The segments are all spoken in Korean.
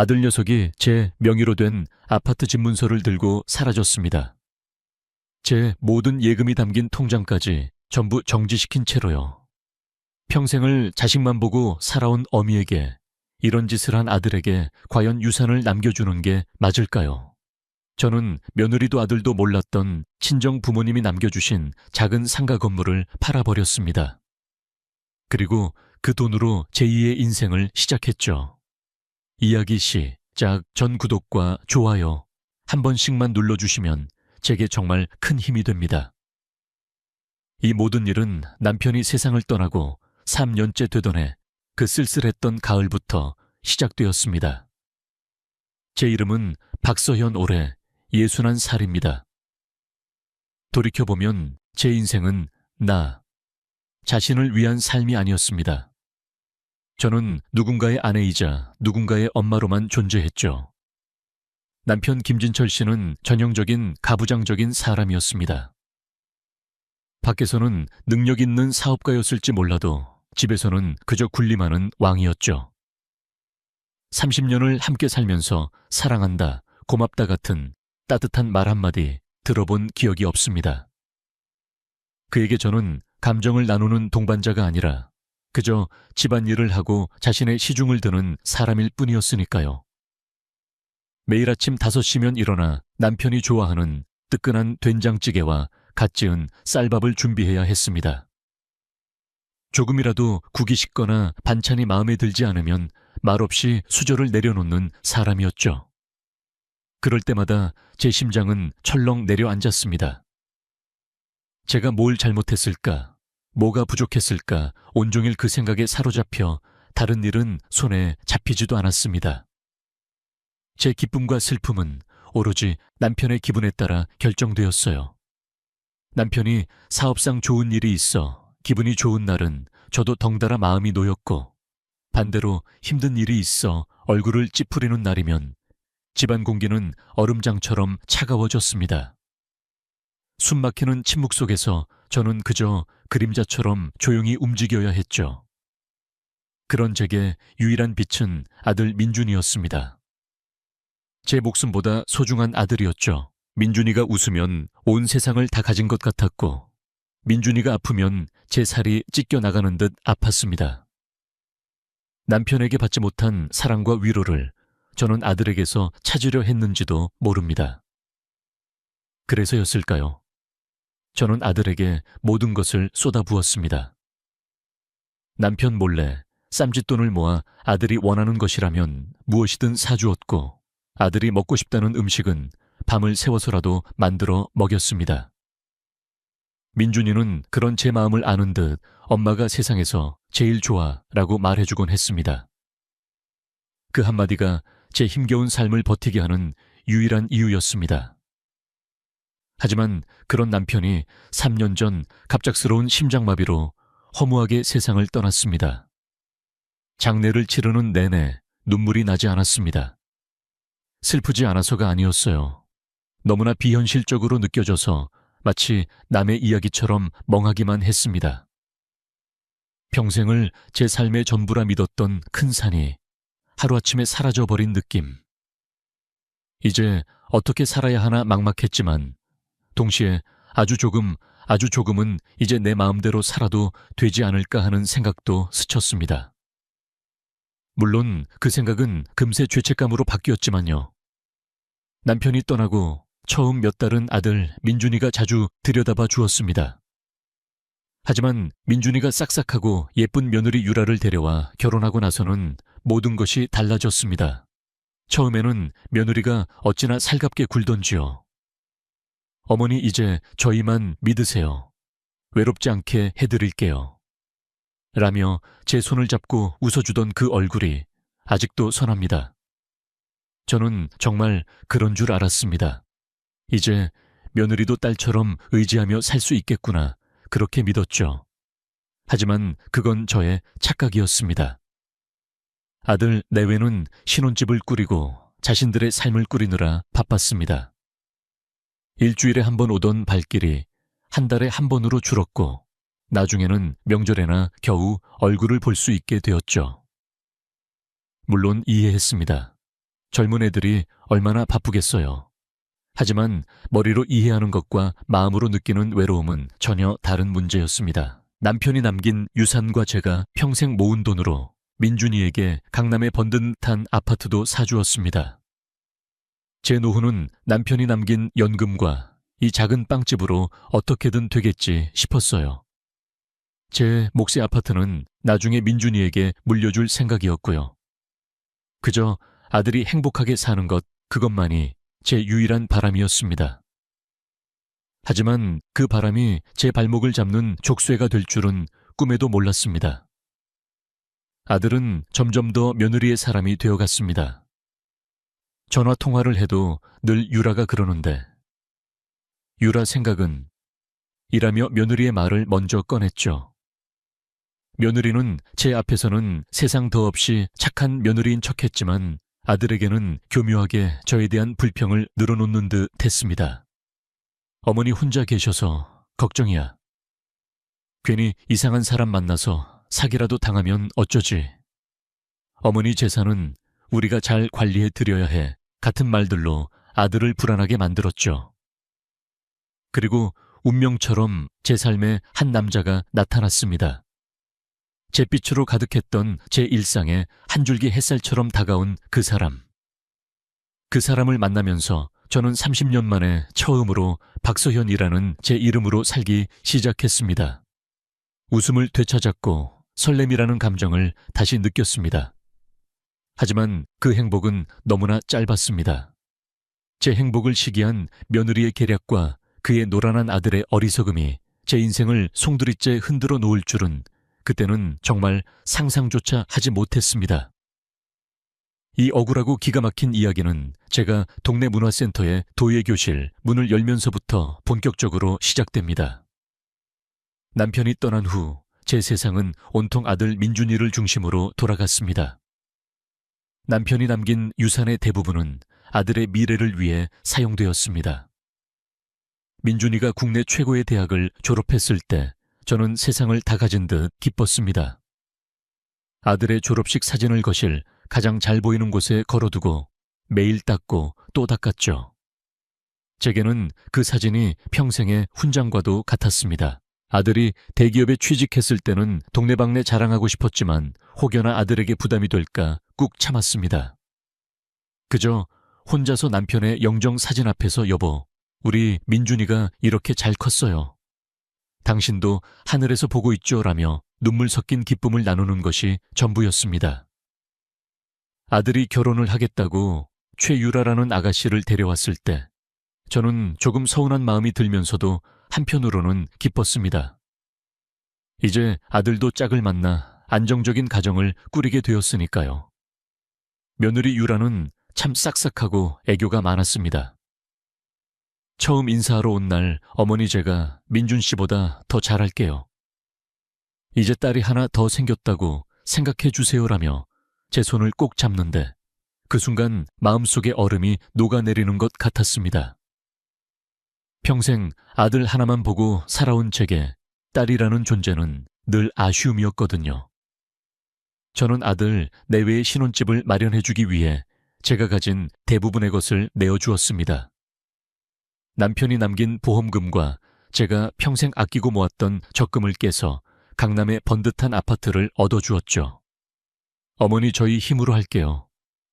아들 녀석이 제 명의로 된 아파트 집 문서를 들고 사라졌습니다. 제 모든 예금이 담긴 통장까지 전부 정지시킨 채로요. 평생을 자식만 보고 살아온 어미에게 이런 짓을 한 아들에게 과연 유산을 남겨주는 게 맞을까요? 저는 며느리도 아들도 몰랐던 친정 부모님이 남겨주신 작은 상가 건물을 팔아버렸습니다. 그리고 그 돈으로 제2의 인생을 시작했죠. 이야기 시작 전 구독과 좋아요 한 번씩만 눌러주시면 제게 정말 큰 힘이 됩니다. 이 모든 일은 남편이 세상을 떠나고 3년째 되던 해 그 쓸쓸했던 가을부터 시작되었습니다. 제 이름은 박서현 올해 61살입니다. 돌이켜보면 제 인생은 나 자신을 위한 삶이 아니었습니다. 저는 누군가의 아내이자 누군가의 엄마로만 존재했죠. 남편 김진철 씨는 전형적인 가부장적인 사람이었습니다. 밖에서는 능력 있는 사업가였을지 몰라도 집에서는 그저 군림하는 왕이었죠. 30년을 함께 살면서 사랑한다, 고맙다 같은 따뜻한 말 한마디 들어본 기억이 없습니다. 그에게 저는 감정을 나누는 동반자가 아니라 그저 집안일을 하고 자신의 시중을 드는 사람일 뿐이었으니까요. 매일 아침 5시면 일어나 남편이 좋아하는 뜨끈한 된장찌개와 갓 지은 쌀밥을 준비해야 했습니다. 조금이라도 국이 식거나 반찬이 마음에 들지 않으면 말없이 수저를 내려놓는 사람이었죠. 그럴 때마다 제 심장은 철렁 내려앉았습니다. 제가 뭘 잘못했을까? 뭐가 부족했을까? 온종일 그 생각에 사로잡혀 다른 일은 손에 잡히지도 않았습니다. 제 기쁨과 슬픔은 오로지 남편의 기분에 따라 결정되었어요. 남편이 사업상 좋은 일이 있어 기분이 좋은 날은 저도 덩달아 마음이 놓였고, 반대로 힘든 일이 있어 얼굴을 찌푸리는 날이면 집안 공기는 얼음장처럼 차가워졌습니다. 숨막히는 침묵 속에서 저는 그저 그림자처럼 조용히 움직여야 했죠. 그런 제게 유일한 빛은 아들 민준이었습니다. 제 목숨보다 소중한 아들이었죠. 민준이가 웃으면 온 세상을 다 가진 것 같았고, 민준이가 아프면 제 살이 찢겨나가는 듯 아팠습니다. 남편에게 받지 못한 사랑과 위로를 저는 아들에게서 찾으려 했는지도 모릅니다. 그래서였을까요? 저는 아들에게 모든 것을 쏟아부었습니다. 남편 몰래 쌈짓돈을 모아 아들이 원하는 것이라면 무엇이든 사주었고, 아들이 먹고 싶다는 음식은 밤을 새워서라도 만들어 먹였습니다. 민준이는 그런 제 마음을 아는 듯 엄마가 세상에서 제일 좋아라고 말해주곤 했습니다. 그 한마디가 제 힘겨운 삶을 버티게 하는 유일한 이유였습니다. 하지만 그런 남편이 3년 전 갑작스러운 심장마비로 허무하게 세상을 떠났습니다. 장례를 치르는 내내 눈물이 나지 않았습니다. 슬프지 않아서가 아니었어요. 너무나 비현실적으로 느껴져서 마치 남의 이야기처럼 멍하기만 했습니다. 평생을 제 삶의 전부라 믿었던 큰 산이 하루아침에 사라져버린 느낌. 이제 어떻게 살아야 하나 막막했지만 동시에 아주 조금은 이제 내 마음대로 살아도 되지 않을까 하는 생각도 스쳤습니다. 물론 그 생각은 금세 죄책감으로 바뀌었지만요. 남편이 떠나고 처음 몇 달은 아들 민준이가 자주 들여다봐 주었습니다. 하지만 민준이가 싹싹하고 예쁜 며느리 유라를 데려와 결혼하고 나서는 모든 것이 달라졌습니다. 처음에는 며느리가 어찌나 살갑게 굴던지요. 어머니 이제 저희만 믿으세요. 외롭지 않게 해드릴게요. 라며 제 손을 잡고 웃어주던 그 얼굴이 아직도 선합니다. 저는 정말 그런 줄 알았습니다. 이제 며느리도 딸처럼 의지하며 살 수 있겠구나, 그렇게 믿었죠. 하지만 그건 저의 착각이었습니다. 아들 내외는 신혼집을 꾸리고 자신들의 삶을 꾸리느라 바빴습니다. 일주일에 한 번 오던 발길이 한 달에 한 번으로 줄었고, 나중에는 명절에나 겨우 얼굴을 볼 수 있게 되었죠. 물론 이해했습니다. 젊은 애들이 얼마나 바쁘겠어요. 하지만 머리로 이해하는 것과 마음으로 느끼는 외로움은 전혀 다른 문제였습니다. 남편이 남긴 유산과 제가 평생 모은 돈으로 민준이에게 강남에 번듯한 아파트도 사주었습니다. 제 노후는 남편이 남긴 연금과 이 작은 빵집으로 어떻게든 되겠지 싶었어요. 제 몫의 아파트는 나중에 민준이에게 물려줄 생각이었고요. 그저 아들이 행복하게 사는 것, 그것만이 제 유일한 바람이었습니다. 하지만 그 바람이 제 발목을 잡는 족쇄가 될 줄은 꿈에도 몰랐습니다. 아들은 점점 더 며느리의 사람이 되어갔습니다. 전화 통화를 해도 늘 유라가 그러는데 유라 생각은 이라며 며느리의 말을 먼저 꺼냈죠. 며느리는 제 앞에서는 세상 더없이 착한 며느리인 척했지만 아들에게는 교묘하게 저에 대한 불평을 늘어놓는 듯 했습니다. 어머니 혼자 계셔서 걱정이야. 괜히 이상한 사람 만나서 사기라도 당하면 어쩌지. 어머니 재산은 우리가 잘 관리해 드려야 해. 같은 말들로 아들을 불안하게 만들었죠. 그리고 운명처럼 제 삶에 한 남자가 나타났습니다. 잿빛으로 가득했던 제 일상에 한 줄기 햇살처럼 다가온 그 사람. 그 사람을 만나면서 저는 30년 만에 처음으로 박서현이라는 제 이름으로 살기 시작했습니다. 웃음을 되찾았고 설렘이라는 감정을 다시 느꼈습니다. 하지만 그 행복은 너무나 짧았습니다. 제 행복을 시기한 며느리의 계략과 그의 노란한 아들의 어리석음이 제 인생을 송두리째 흔들어 놓을 줄은 그때는 정말 상상조차 하지 못했습니다. 이 억울하고 기가 막힌 이야기는 제가 동네 문화센터의 도예교실 문을 열면서부터 본격적으로 시작됩니다. 남편이 떠난 후 제 세상은 온통 아들 민준이를 중심으로 돌아갔습니다. 남편이 남긴 유산의 대부분은 아들의 미래를 위해 사용되었습니다. 민준이가 국내 최고의 대학을 졸업했을 때 저는 세상을 다 가진 듯 기뻤습니다. 아들의 졸업식 사진을 거실 가장 잘 보이는 곳에 걸어두고 매일 닦고 또 닦았죠. 제게는 그 사진이 평생의 훈장과도 같았습니다. 아들이 대기업에 취직했을 때는 동네방네 자랑하고 싶었지만 혹여나 아들에게 부담이 될까 꾹 참았습니다. 그저 혼자서 남편의 영정 사진 앞에서 여보, 우리 민준이가 이렇게 잘 컸어요. 당신도 하늘에서 보고 있죠 라며 눈물 섞인 기쁨을 나누는 것이 전부였습니다. 아들이 결혼을 하겠다고 최유라라는 아가씨를 데려왔을 때 저는 조금 서운한 마음이 들면서도 한편으로는 기뻤습니다. 이제 아들도 짝을 만나 안정적인 가정을 꾸리게 되었으니까요. 며느리 유라는 참 싹싹하고 애교가 많았습니다. 처음 인사하러 온 날 어머니 제가 민준 씨보다 더 잘할게요. 이제 딸이 하나 더 생겼다고 생각해 주세요라며 제 손을 꼭 잡는데 그 순간 마음속의 얼음이 녹아내리는 것 같았습니다. 평생 아들 하나만 보고 살아온 제게 딸이라는 존재는 늘 아쉬움이었거든요. 저는 아들 내외의 신혼집을 마련해주기 위해 제가 가진 대부분의 것을 내어주었습니다. 남편이 남긴 보험금과 제가 평생 아끼고 모았던 적금을 깨서 강남의 번듯한 아파트를 얻어주었죠. 어머니 저희 힘으로 할게요.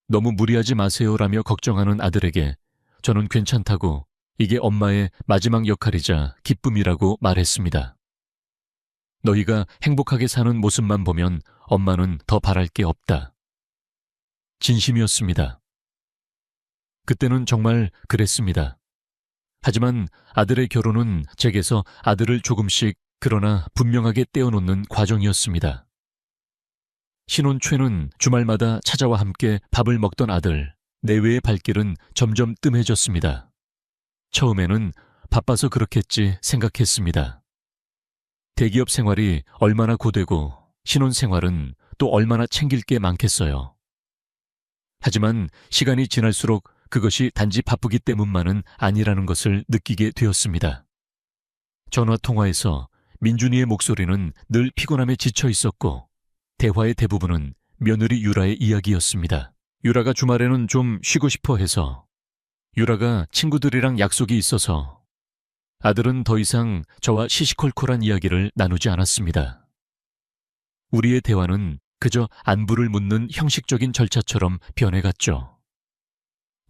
너무 무리하지 마세요라며 걱정하는 아들에게 저는 괜찮다고 이게 엄마의 마지막 역할이자 기쁨이라고 말했습니다. 너희가 행복하게 사는 모습만 보면 엄마는 더 바랄 게 없다. 진심이었습니다. 그때는 정말 그랬습니다. 하지만 아들의 결혼은 제게서 아들을 조금씩 그러나 분명하게 떼어놓는 과정이었습니다. 신혼 초에는 주말마다 찾아와 함께 밥을 먹던 아들, 내외의 발길은 점점 뜸해졌습니다. 처음에는 바빠서 그렇겠지 생각했습니다. 대기업 생활이 얼마나 고되고 신혼 생활은 또 얼마나 챙길 게 많겠어요. 하지만 시간이 지날수록 그것이 단지 바쁘기 때문만은 아니라는 것을 느끼게 되었습니다. 전화 통화에서 민준이의 목소리는 늘 피곤함에 지쳐 있었고 대화의 대부분은 며느리 유라의 이야기였습니다. 유라가 주말에는 좀 쉬고 싶어 해서, 유라가 친구들이랑 약속이 있어서, 아들은 더 이상 저와 시시콜콜한 이야기를 나누지 않았습니다. 우리의 대화는 그저 안부를 묻는 형식적인 절차처럼 변해갔죠.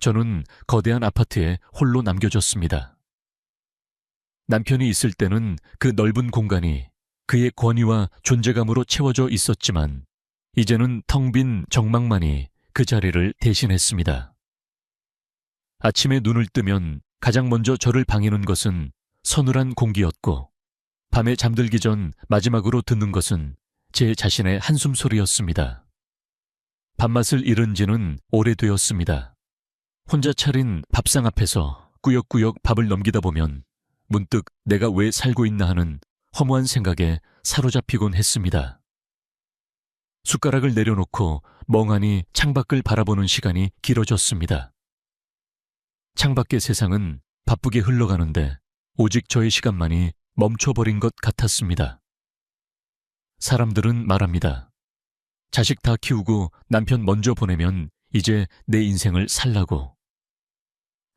저는 거대한 아파트에 홀로 남겨졌습니다. 남편이 있을 때는 그 넓은 공간이 그의 권위와 존재감으로 채워져 있었지만 이제는 텅 빈 정막만이 그 자리를 대신했습니다. 아침에 눈을 뜨면 가장 먼저 저를 방해는 것은 서늘한 공기였고 밤에 잠들기 전 마지막으로 듣는 것은 제 자신의 한숨 소리였습니다. 밥맛을 잃은 지는 오래되었습니다. 혼자 차린 밥상 앞에서 꾸역꾸역 밥을 넘기다 보면 문득 내가 왜 살고 있나 하는 허무한 생각에 사로잡히곤 했습니다. 숟가락을 내려놓고 멍하니 창밖을 바라보는 시간이 길어졌습니다. 창밖의 세상은 바쁘게 흘러가는데 오직 저의 시간만이 멈춰버린 것 같았습니다. 사람들은 말합니다. 자식 다 키우고 남편 먼저 보내면 이제 내 인생을 살라고.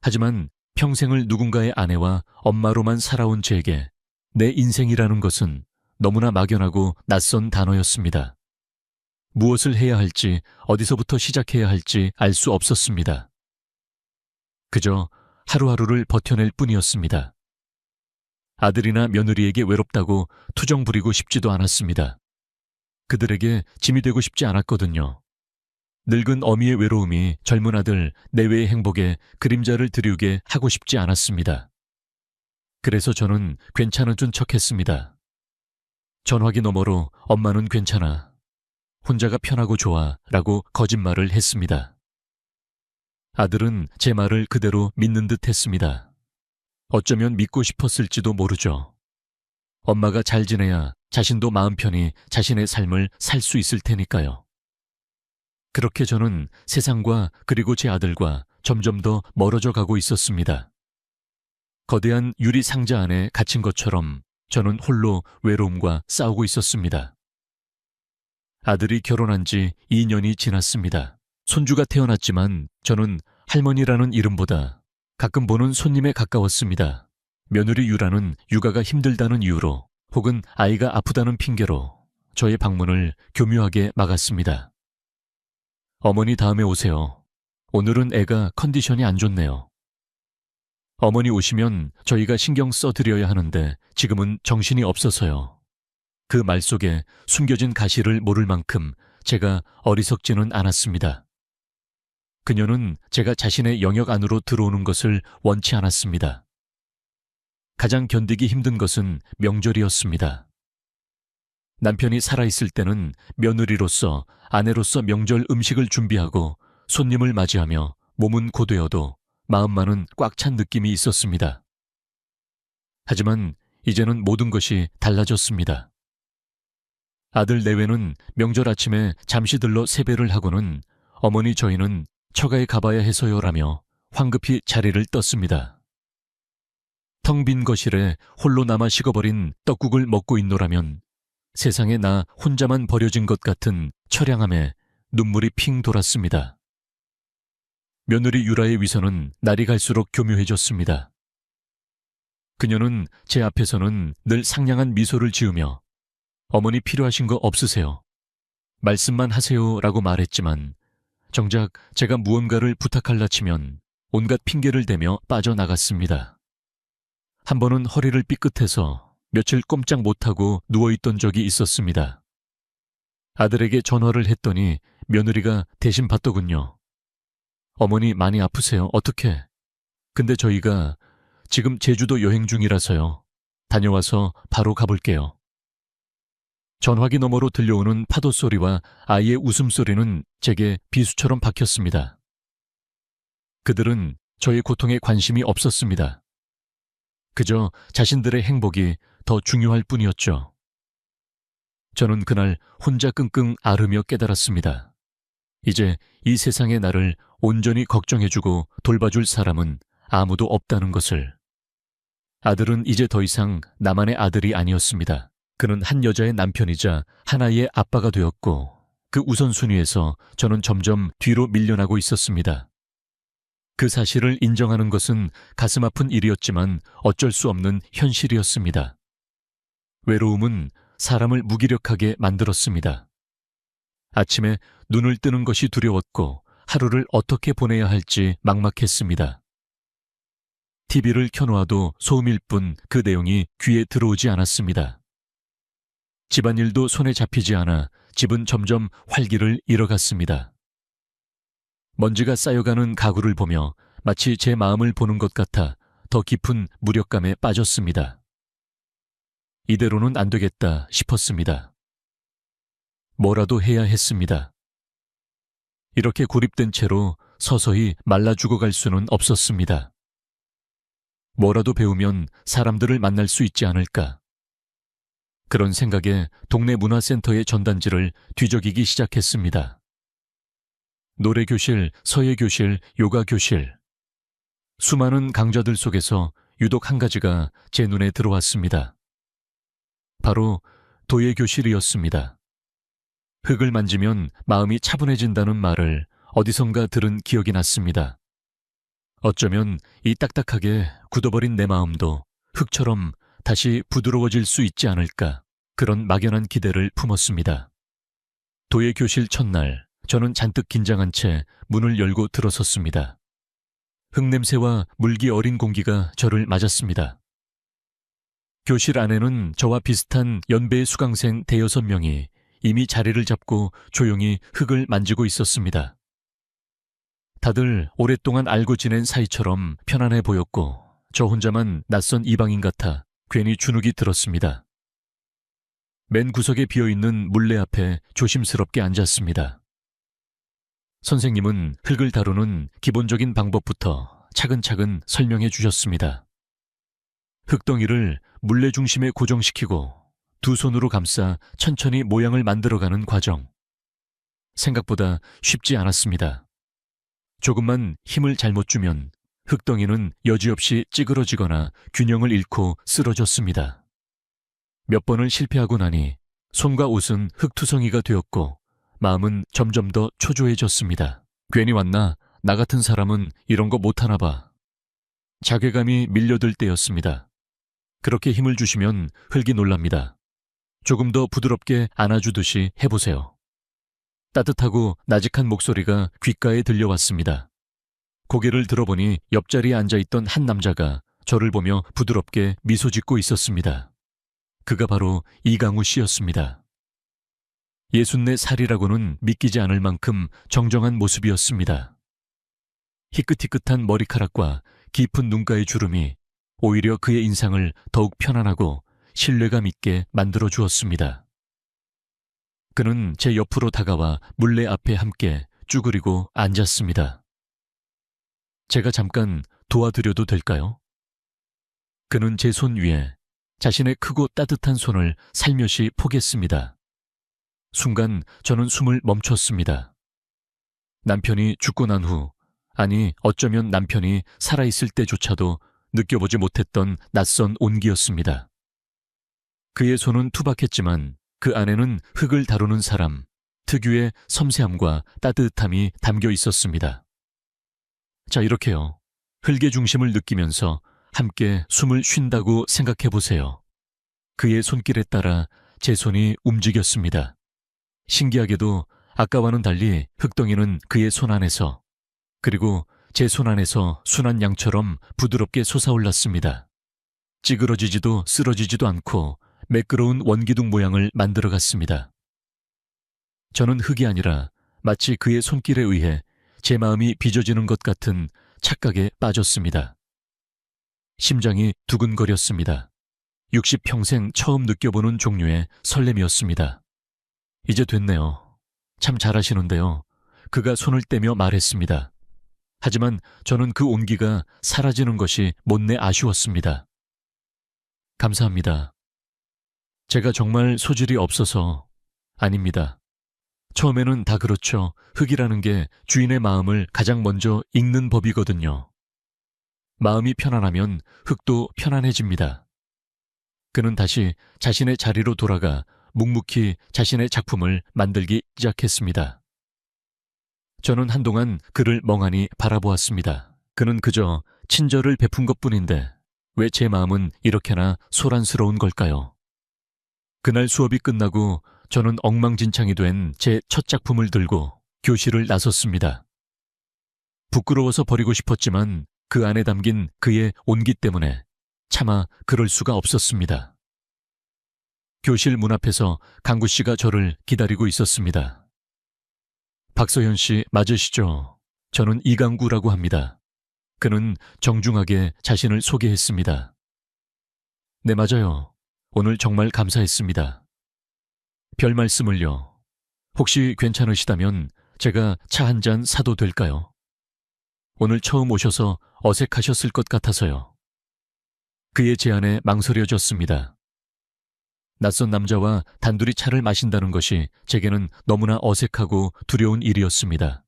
하지만 평생을 누군가의 아내와 엄마로만 살아온 제게 내 인생이라는 것은 너무나 막연하고 낯선 단어였습니다. 무엇을 해야 할지, 어디서부터 시작해야 할지 알 수 없었습니다. 그저 하루하루를 버텨낼 뿐이었습니다. 아들이나 며느리에게 외롭다고 투정 부리고 싶지도 않았습니다. 그들에게 짐이 되고 싶지 않았거든요. 늙은 어미의 외로움이 젊은 아들 내외의 행복에 그림자를 드리우게 하고 싶지 않았습니다. 그래서 저는 괜찮은 척했습니다. 전화기 너머로 엄마는 괜찮아. 혼자가 편하고 좋아 라고 거짓말을 했습니다. 아들은 제 말을 그대로 믿는 듯 했습니다. 어쩌면 믿고 싶었을지도 모르죠. 엄마가 잘 지내야 자신도 마음 편히 자신의 삶을 살 수 있을 테니까요. 그렇게 저는 세상과 그리고 제 아들과 점점 더 멀어져 가고 있었습니다. 거대한 유리 상자 안에 갇힌 것처럼 저는 홀로 외로움과 싸우고 있었습니다. 아들이 결혼한 지 2년이 지났습니다. 손주가 태어났지만 저는 할머니라는 이름보다 가끔 보는 손님에 가까웠습니다. 며느리 유라는 육아가 힘들다는 이유로 혹은 아이가 아프다는 핑계로 저의 방문을 교묘하게 막았습니다. 어머니 다음에 오세요. 오늘은 애가 컨디션이 안 좋네요. 어머니 오시면 저희가 신경 써드려야 하는데 지금은 정신이 없어서요. 그 말 속에 숨겨진 가시를 모를 만큼 제가 어리석지는 않았습니다. 그녀는 제가 자신의 영역 안으로 들어오는 것을 원치 않았습니다. 가장 견디기 힘든 것은 명절이었습니다. 남편이 살아있을 때는 며느리로서 아내로서 명절 음식을 준비하고 손님을 맞이하며 몸은 고되어도 마음만은 꽉 찬 느낌이 있었습니다. 하지만 이제는 모든 것이 달라졌습니다. 아들 내외는 명절 아침에 잠시 들러 세배를 하고는 어머니 저희는 처가에 가봐야 해서요라며 황급히 자리를 떴습니다. 텅 빈 거실에 홀로 남아 식어버린 떡국을 먹고 있노라면 세상에 나 혼자만 버려진 것 같은 처량함에 눈물이 핑 돌았습니다. 며느리 유라의 위선은 날이 갈수록 교묘해졌습니다. 그녀는 제 앞에서는 늘 상냥한 미소를 지으며 어머니 필요하신 거 없으세요? 말씀만 하세요 라고 말했지만 정작 제가 무언가를 부탁할라 치면 온갖 핑계를 대며 빠져나갔습니다. 한 번은 허리를 삐끗해서 며칠 꼼짝 못하고 누워있던 적이 있었습니다. 아들에게 전화를 했더니 며느리가 대신 받더군요. 어머니 많이 아프세요? 어떻게? 근데 저희가 지금 제주도 여행 중이라서요. 다녀와서 바로 가볼게요. 전화기 너머로 들려오는 파도 소리와 아이의 웃음소리는 제게 비수처럼 박혔습니다. 그들은 저의 고통에 관심이 없었습니다. 그저 자신들의 행복이 더 중요할 뿐이었죠. 저는 그날 혼자 끙끙 앓으며 깨달았습니다. 이제 이 세상에 나를 온전히 걱정해주고 돌봐줄 사람은 아무도 없다는 것을. 아들은 이제 더 이상 나만의 아들이 아니었습니다. 그는 한 여자의 남편이자 하나의 아빠가 되었고 그 우선순위에서 저는 점점 뒤로 밀려나고 있었습니다. 그 사실을 인정하는 것은 가슴 아픈 일이었지만 어쩔 수 없는 현실이었습니다. 외로움은 사람을 무기력하게 만들었습니다. 아침에 눈을 뜨는 것이 두려웠고 하루를 어떻게 보내야 할지 막막했습니다. TV를 켜놓아도 소음일 뿐 그 내용이 귀에 들어오지 않았습니다. 집안일도 손에 잡히지 않아 집은 점점 활기를 잃어갔습니다. 먼지가 쌓여가는 가구를 보며 마치 제 마음을 보는 것 같아 더 깊은 무력감에 빠졌습니다. 이대로는 안 되겠다 싶었습니다. 뭐라도 해야 했습니다. 이렇게 고립된 채로 서서히 말라 죽어갈 수는 없었습니다. 뭐라도 배우면 사람들을 만날 수 있지 않을까. 그런 생각에 동네 문화센터의 전단지를 뒤적이기 시작했습니다. 노래교실, 서예교실, 요가교실. 수많은 강좌들 속에서 유독 한 가지가 제 눈에 들어왔습니다. 바로 도예교실이었습니다. 흙을 만지면 마음이 차분해진다는 말을 어디선가 들은 기억이 났습니다. 어쩌면 이 딱딱하게 굳어버린 내 마음도 흙처럼 다시 부드러워질 수 있지 않을까, 그런 막연한 기대를 품었습니다. 도예교실 첫날, 저는 잔뜩 긴장한 채 문을 열고 들어섰습니다. 흙냄새와 물기 어린 공기가 저를 맞았습니다. 교실 안에는 저와 비슷한 연배의 수강생 대여섯 명이 이미 자리를 잡고 조용히 흙을 만지고 있었습니다. 다들 오랫동안 알고 지낸 사이처럼 편안해 보였고 저 혼자만 낯선 이방인 같아 괜히 주눅이 들었습니다. 맨 구석에 비어있는 물레 앞에 조심스럽게 앉았습니다. 선생님은 흙을 다루는 기본적인 방법부터 차근차근 설명해 주셨습니다. 흙덩이를 물레 중심에 고정시키고 두 손으로 감싸 천천히 모양을 만들어가는 과정. 생각보다 쉽지 않았습니다. 조금만 힘을 잘못 주면 흙덩이는 여지없이 찌그러지거나 균형을 잃고 쓰러졌습니다. 몇 번을 실패하고 나니 손과 옷은 흙투성이가 되었고 마음은 점점 더 초조해졌습니다. 괜히 왔나? 나 같은 사람은 이런 거 못하나 봐. 자괴감이 밀려들 때였습니다. 그렇게 힘을 주시면 흙이 놀랍니다. 조금 더 부드럽게 안아주듯이 해보세요. 따뜻하고 나직한 목소리가 귓가에 들려왔습니다. 고개를 들어보니 옆자리에 앉아있던 한 남자가 저를 보며 부드럽게 미소 짓고 있었습니다. 그가 바로 이강우 씨였습니다. 64살이라고는 믿기지 않을 만큼 정정한 모습이었습니다. 희끗희끗한 머리카락과 깊은 눈가의 주름이 오히려 그의 인상을 더욱 편안하고 신뢰감 있게 만들어 주었습니다. 그는 제 옆으로 다가와 물레 앞에 함께 쭈그리고 앉았습니다. 제가 잠깐 도와드려도 될까요? 그는 제 손 위에 자신의 크고 따뜻한 손을 살며시 포겠습니다. 순간 저는 숨을 멈췄습니다. 남편이 죽고 난 후, 아니 어쩌면 남편이 살아있을 때조차도 느껴보지 못했던 낯선 온기였습니다. 그의 손은 투박했지만 그 안에는 흙을 다루는 사람 특유의 섬세함과 따뜻함이 담겨 있었습니다. 자, 이렇게요. 흙의 중심을 느끼면서 함께 숨을 쉰다고 생각해 보세요. 그의 손길에 따라 제 손이 움직였습니다. 신기하게도 아까와는 달리 흙덩이는 그의 손 안에서, 그리고 제 손 안에서 순한 양처럼 부드럽게 솟아올랐습니다. 찌그러지지도 쓰러지지도 않고 매끄러운 원기둥 모양을 만들어갔습니다. 저는 흙이 아니라 마치 그의 손길에 의해 제 마음이 빚어지는 것 같은 착각에 빠졌습니다. 심장이 두근거렸습니다. 60평생 처음 느껴보는 종류의 설렘이었습니다. 이제 됐네요. 참 잘하시는데요. 그가 손을 떼며 말했습니다. 하지만 저는 그 온기가 사라지는 것이 못내 아쉬웠습니다. 감사합니다. 제가 정말 소질이 없어서 아닙니다. 처음에는 다 그렇죠. 흙이라는 게 주인의 마음을 가장 먼저 읽는 법이거든요. 마음이 편안하면 흙도 편안해집니다. 그는 다시 자신의 자리로 돌아가 묵묵히 자신의 작품을 만들기 시작했습니다. 저는 한동안 그를 멍하니 바라보았습니다. 그는 그저 친절을 베푼 것뿐인데 왜 제 마음은 이렇게나 소란스러운 걸까요? 그날 수업이 끝나고 저는 엉망진창이 된 제 첫 작품을 들고 교실을 나섰습니다. 부끄러워서 버리고 싶었지만 그 안에 담긴 그의 온기 때문에 차마 그럴 수가 없었습니다. 교실 문 앞에서 강구 씨가 저를 기다리고 있었습니다. 박서현 씨 맞으시죠? 저는 이강구라고 합니다. 그는 정중하게 자신을 소개했습니다. 네, 맞아요. 오늘 정말 감사했습니다. 별 말씀을요. 혹시 괜찮으시다면 제가 차 한 잔 사도 될까요? 오늘 처음 오셔서 어색하셨을 것 같아서요. 그의 제안에 망설여졌습니다. 낯선 남자와 단둘이 차를 마신다는 것이 제게는 너무나 어색하고 두려운 일이었습니다.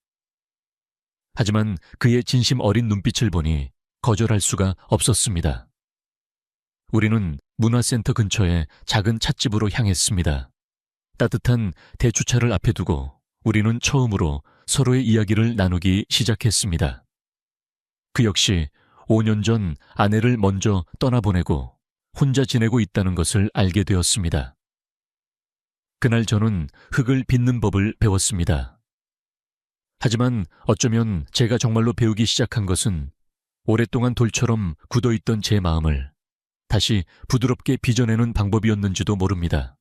하지만 그의 진심 어린 눈빛을 보니 거절할 수가 없었습니다. 우리는 문화센터 근처의 작은 찻집으로 향했습니다. 따뜻한 대추차를 앞에 두고 우리는 처음으로 서로의 이야기를 나누기 시작했습니다. 그 역시 5년 전 아내를 먼저 떠나보내고 혼자 지내고 있다는 것을 알게 되었습니다. 그날 저는 흙을 빚는 법을 배웠습니다. 하지만 어쩌면 제가 정말로 배우기 시작한 것은 오랫동안 돌처럼 굳어있던 제 마음을 다시 부드럽게 빚어내는 방법이었는지도 모릅니다.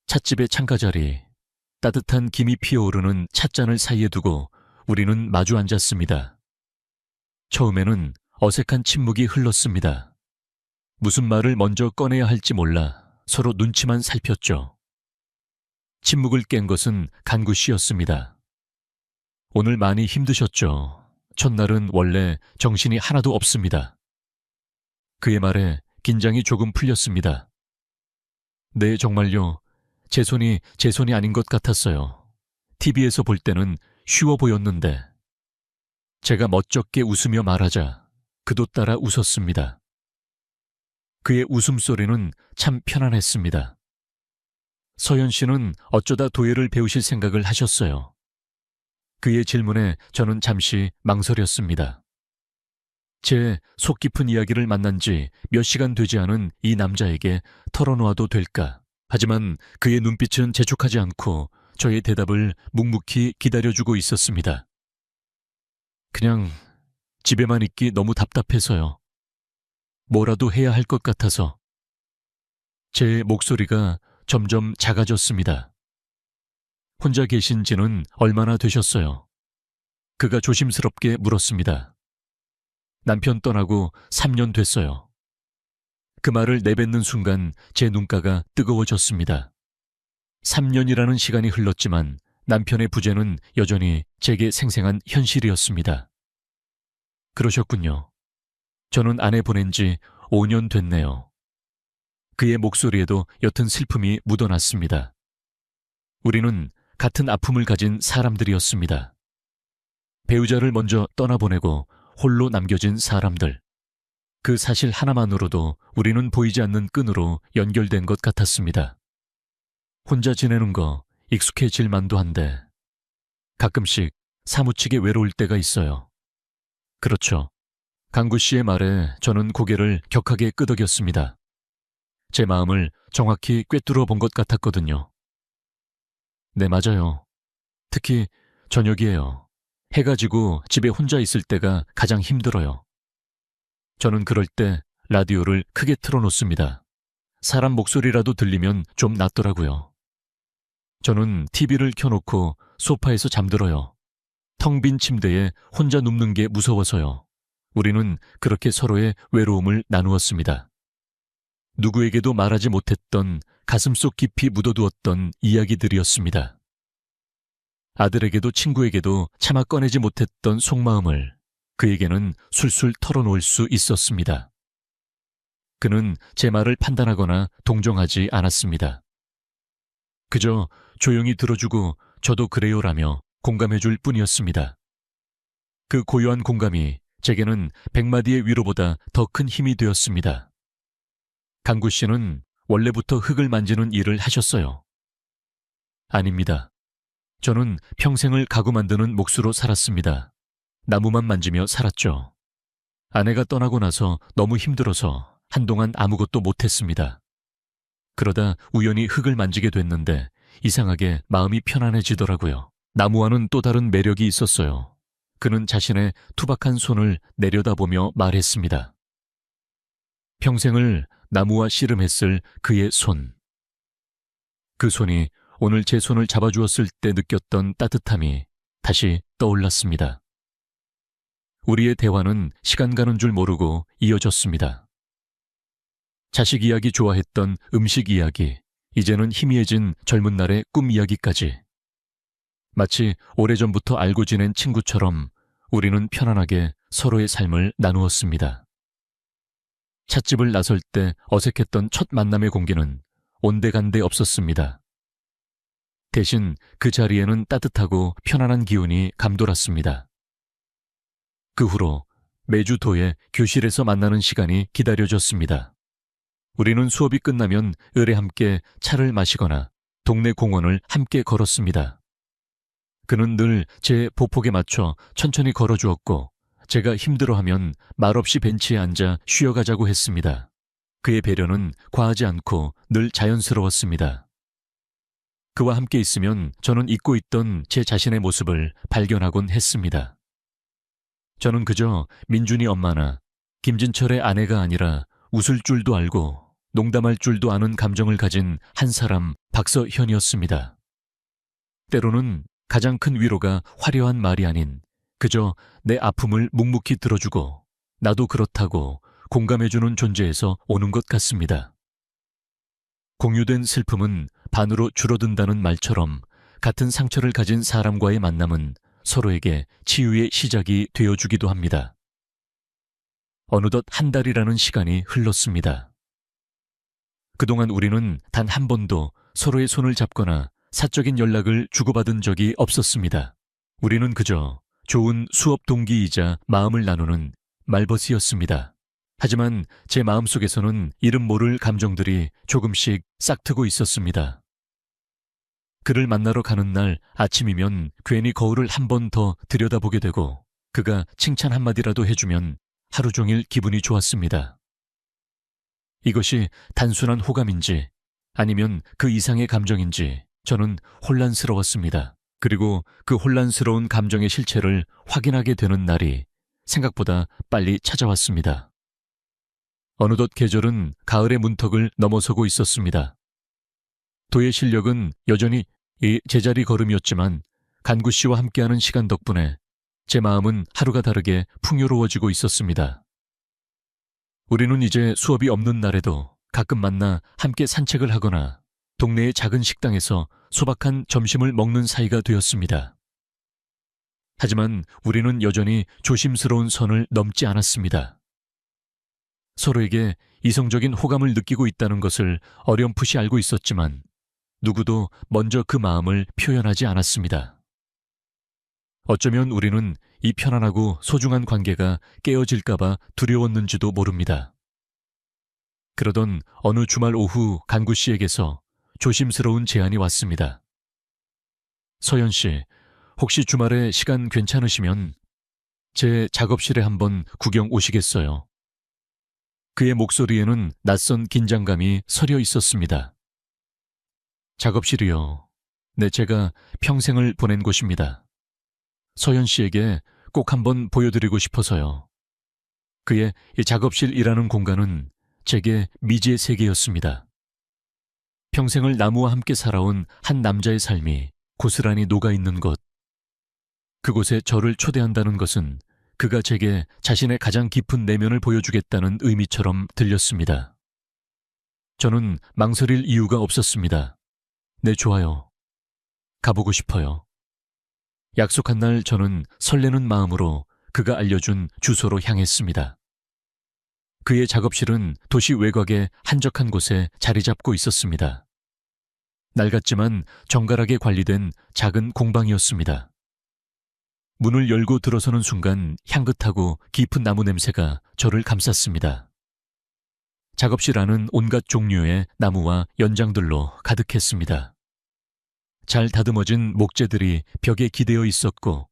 찻집의 창가자리, 따뜻한 김이 피어오르는 찻잔을 사이에 두고 우리는 마주 앉았습니다. 처음에는 어색한 침묵이 흘렀습니다. 무슨 말을 먼저 꺼내야 할지 몰라 서로 눈치만 살폈죠. 침묵을 깬 것은 강구 씨였습니다. 오늘 많이 힘드셨죠? 첫날은 원래 정신이 하나도 없습니다. 그의 말에 긴장이 조금 풀렸습니다. 네, 정말요. 제 손이 아닌 것 같았어요. TV에서 볼 때는 쉬워 보였는데. 제가 멋쩍게 웃으며 말하자 그도 따라 웃었습니다. 그의 웃음소리는 참 편안했습니다. 서현 씨는 어쩌다 도예를 배우실 생각을 하셨어요. 그의 질문에 저는 잠시 망설였습니다. 제 속 깊은 이야기를 만난 지 몇 시간 되지 않은 이 남자에게 털어놓아도 될까? 하지만 그의 눈빛은 재촉하지 않고 저의 대답을 묵묵히 기다려주고 있었습니다. 그냥 집에만 있기 너무 답답해서요. 뭐라도 해야 할 것 같아서. 제 목소리가 점점 작아졌습니다. 혼자 계신 지는 얼마나 되셨어요? 그가 조심스럽게 물었습니다. 남편 떠나고 3년 됐어요. 그 말을 내뱉는 순간 제 눈가가 뜨거워졌습니다. 3년이라는 시간이 흘렀지만 남편의 부재는 여전히 제게 생생한 현실이었습니다. 그러셨군요. 저는 아내 보낸 지 5년 됐네요. 그의 목소리에도 옅은 슬픔이 묻어났습니다. 우리는 같은 아픔을 가진 사람들이었습니다. 배우자를 먼저 떠나보내고 홀로 남겨진 사람들. 그 사실 하나만으로도 우리는 보이지 않는 끈으로 연결된 것 같았습니다. 혼자 지내는 거 익숙해질 만도 한데 가끔씩 사무치게 외로울 때가 있어요. 그렇죠. 강구 씨의 말에 저는 고개를 격하게 끄덕였습니다. 제 마음을 정확히 꿰뚫어 본 것 같았거든요. 네, 맞아요. 특히 저녁이에요. 해가 지고 집에 혼자 있을 때가 가장 힘들어요. 저는 그럴 때 라디오를 크게 틀어놓습니다. 사람 목소리라도 들리면 좀 낫더라고요. 저는 TV를 켜놓고 소파에서 잠들어요. 텅 빈 침대에 혼자 눕는 게 무서워서요. 우리는 그렇게 서로의 외로움을 나누었습니다. 누구에게도 말하지 못했던 가슴속 깊이 묻어두었던 이야기들이었습니다. 아들에게도 친구에게도 차마 꺼내지 못했던 속마음을 그에게는 술술 털어놓을 수 있었습니다. 그는 제 말을 판단하거나 동정하지 않았습니다. 그저 조용히 들어주고 저도 그래요라며 공감해줄 뿐이었습니다. 그 고요한 공감이 제게는 100마디의 위로보다 더 큰 힘이 되었습니다. 강구 씨는 원래부터 흙을 만지는 일을 하셨어요? 아닙니다. 저는 평생을 가구 만드는 몫으로 살았습니다. 나무만 만지며 살았죠. 아내가 떠나고 나서 너무 힘들어서 한동안 아무것도 못했습니다. 그러다 우연히 흙을 만지게 됐는데 이상하게 마음이 편안해지더라고요. 나무와는 또 다른 매력이 있었어요. 그는 자신의 투박한 손을 내려다보며 말했습니다. 평생을 나무와 씨름했을 그의 손. 그 손이 오늘 제 손을 잡아주었을 때 느꼈던 따뜻함이 다시 떠올랐습니다. 우리의 대화는 시간 가는 줄 모르고 이어졌습니다. 자식 이야기 좋아했던 음식 이야기, 이제는 희미해진 젊은 날의 꿈 이야기까지. 마치 오래전부터 알고 지낸 친구처럼 우리는 편안하게 서로의 삶을 나누었습니다. 찻집을 나설 때 어색했던 첫 만남의 공기는 온데간데 없었습니다. 대신 그 자리에는 따뜻하고 편안한 기운이 감돌았습니다. 그 후로 매주 토에 교실에서 만나는 시간이 기다려졌습니다. 우리는 수업이 끝나면 을에 함께 차를 마시거나 동네 공원을 함께 걸었습니다. 그는 늘 제 보폭에 맞춰 천천히 걸어주었고 제가 힘들어하면 말없이 벤치에 앉아 쉬어가자고 했습니다. 그의 배려는 과하지 않고 늘 자연스러웠습니다. 그와 함께 있으면 저는 잊고 있던 제 자신의 모습을 발견하곤 했습니다. 저는 그저 민준이 엄마나 김진철의 아내가 아니라 웃을 줄도 알고 농담할 줄도 아는 감정을 가진 한 사람 박서현이었습니다. 때로는 가장 큰 위로가 화려한 말이 아닌 그저 내 아픔을 묵묵히 들어주고 나도 그렇다고 공감해주는 존재에서 오는 것 같습니다. 공유된 슬픔은 반으로 줄어든다는 말처럼 같은 상처를 가진 사람과의 만남은 서로에게 치유의 시작이 되어주기도 합니다. 어느덧 한 달이라는 시간이 흘렀습니다. 그동안 우리는 단 한 번도 서로의 손을 잡거나 사적인 연락을 주고받은 적이 없었습니다. 우리는 그저 좋은 수업 동기이자 마음을 나누는 말벗이었습니다. 하지만 제 마음속에서는 이름 모를 감정들이 조금씩 싹트고 있었습니다. 그를 만나러 가는 날 아침이면 괜히 거울을 한 번 더 들여다보게 되고 그가 칭찬 한마디라도 해주면 하루 종일 기분이 좋았습니다. 이것이 단순한 호감인지 아니면 그 이상의 감정인지 저는 혼란스러웠습니다. 그리고 그 혼란스러운 감정의 실체를 확인하게 되는 날이 생각보다 빨리 찾아왔습니다. 어느덧 계절은 가을의 문턱을 넘어서고 있었습니다. 도의 실력은 여전히 이 제자리 걸음이었지만 간구 씨와 함께하는 시간 덕분에 제 마음은 하루가 다르게 풍요로워지고 있었습니다. 우리는 이제 수업이 없는 날에도 가끔 만나 함께 산책을 하거나 동네의 작은 식당에서 소박한 점심을 먹는 사이가 되었습니다. 하지만 우리는 여전히 조심스러운 선을 넘지 않았습니다. 서로에게 이성적인 호감을 느끼고 있다는 것을 어렴풋이 알고 있었지만 누구도 먼저 그 마음을 표현하지 않았습니다. 어쩌면 우리는 이 편안하고 소중한 관계가 깨어질까봐 두려웠는지도 모릅니다. 그러던 어느 주말 오후 간구 씨에게서 조심스러운 제안이 왔습니다. 서연 씨, 혹시 주말에 시간 괜찮으시면 제 작업실에 한번 구경 오시겠어요? 그의 목소리에는 낯선 긴장감이 서려 있었습니다. 작업실이요. 네, 제가 평생을 보낸 곳입니다. 서연 씨에게 꼭 한번 보여드리고 싶어서요. 그의 이 작업실이라는 공간은 제게 미지의 세계였습니다. 평생을 나무와 함께 살아온 한 남자의 삶이 고스란히 녹아있는 곳. 그곳에 저를 초대한다는 것은 그가 제게 자신의 가장 깊은 내면을 보여주겠다는 의미처럼 들렸습니다. 저는 망설일 이유가 없었습니다. 네, 좋아요. 가보고 싶어요. 약속한 날 저는 설레는 마음으로 그가 알려준 주소로 향했습니다. 그의 작업실은 도시 외곽의 한적한 곳에 자리 잡고 있었습니다. 낡았지만 정갈하게 관리된 작은 공방이었습니다. 문을 열고 들어서는 순간 향긋하고 깊은 나무 냄새가 저를 감쌌습니다. 작업실 안은 온갖 종류의 나무와 연장들로 가득했습니다. 잘 다듬어진 목재들이 벽에 기대어 있었고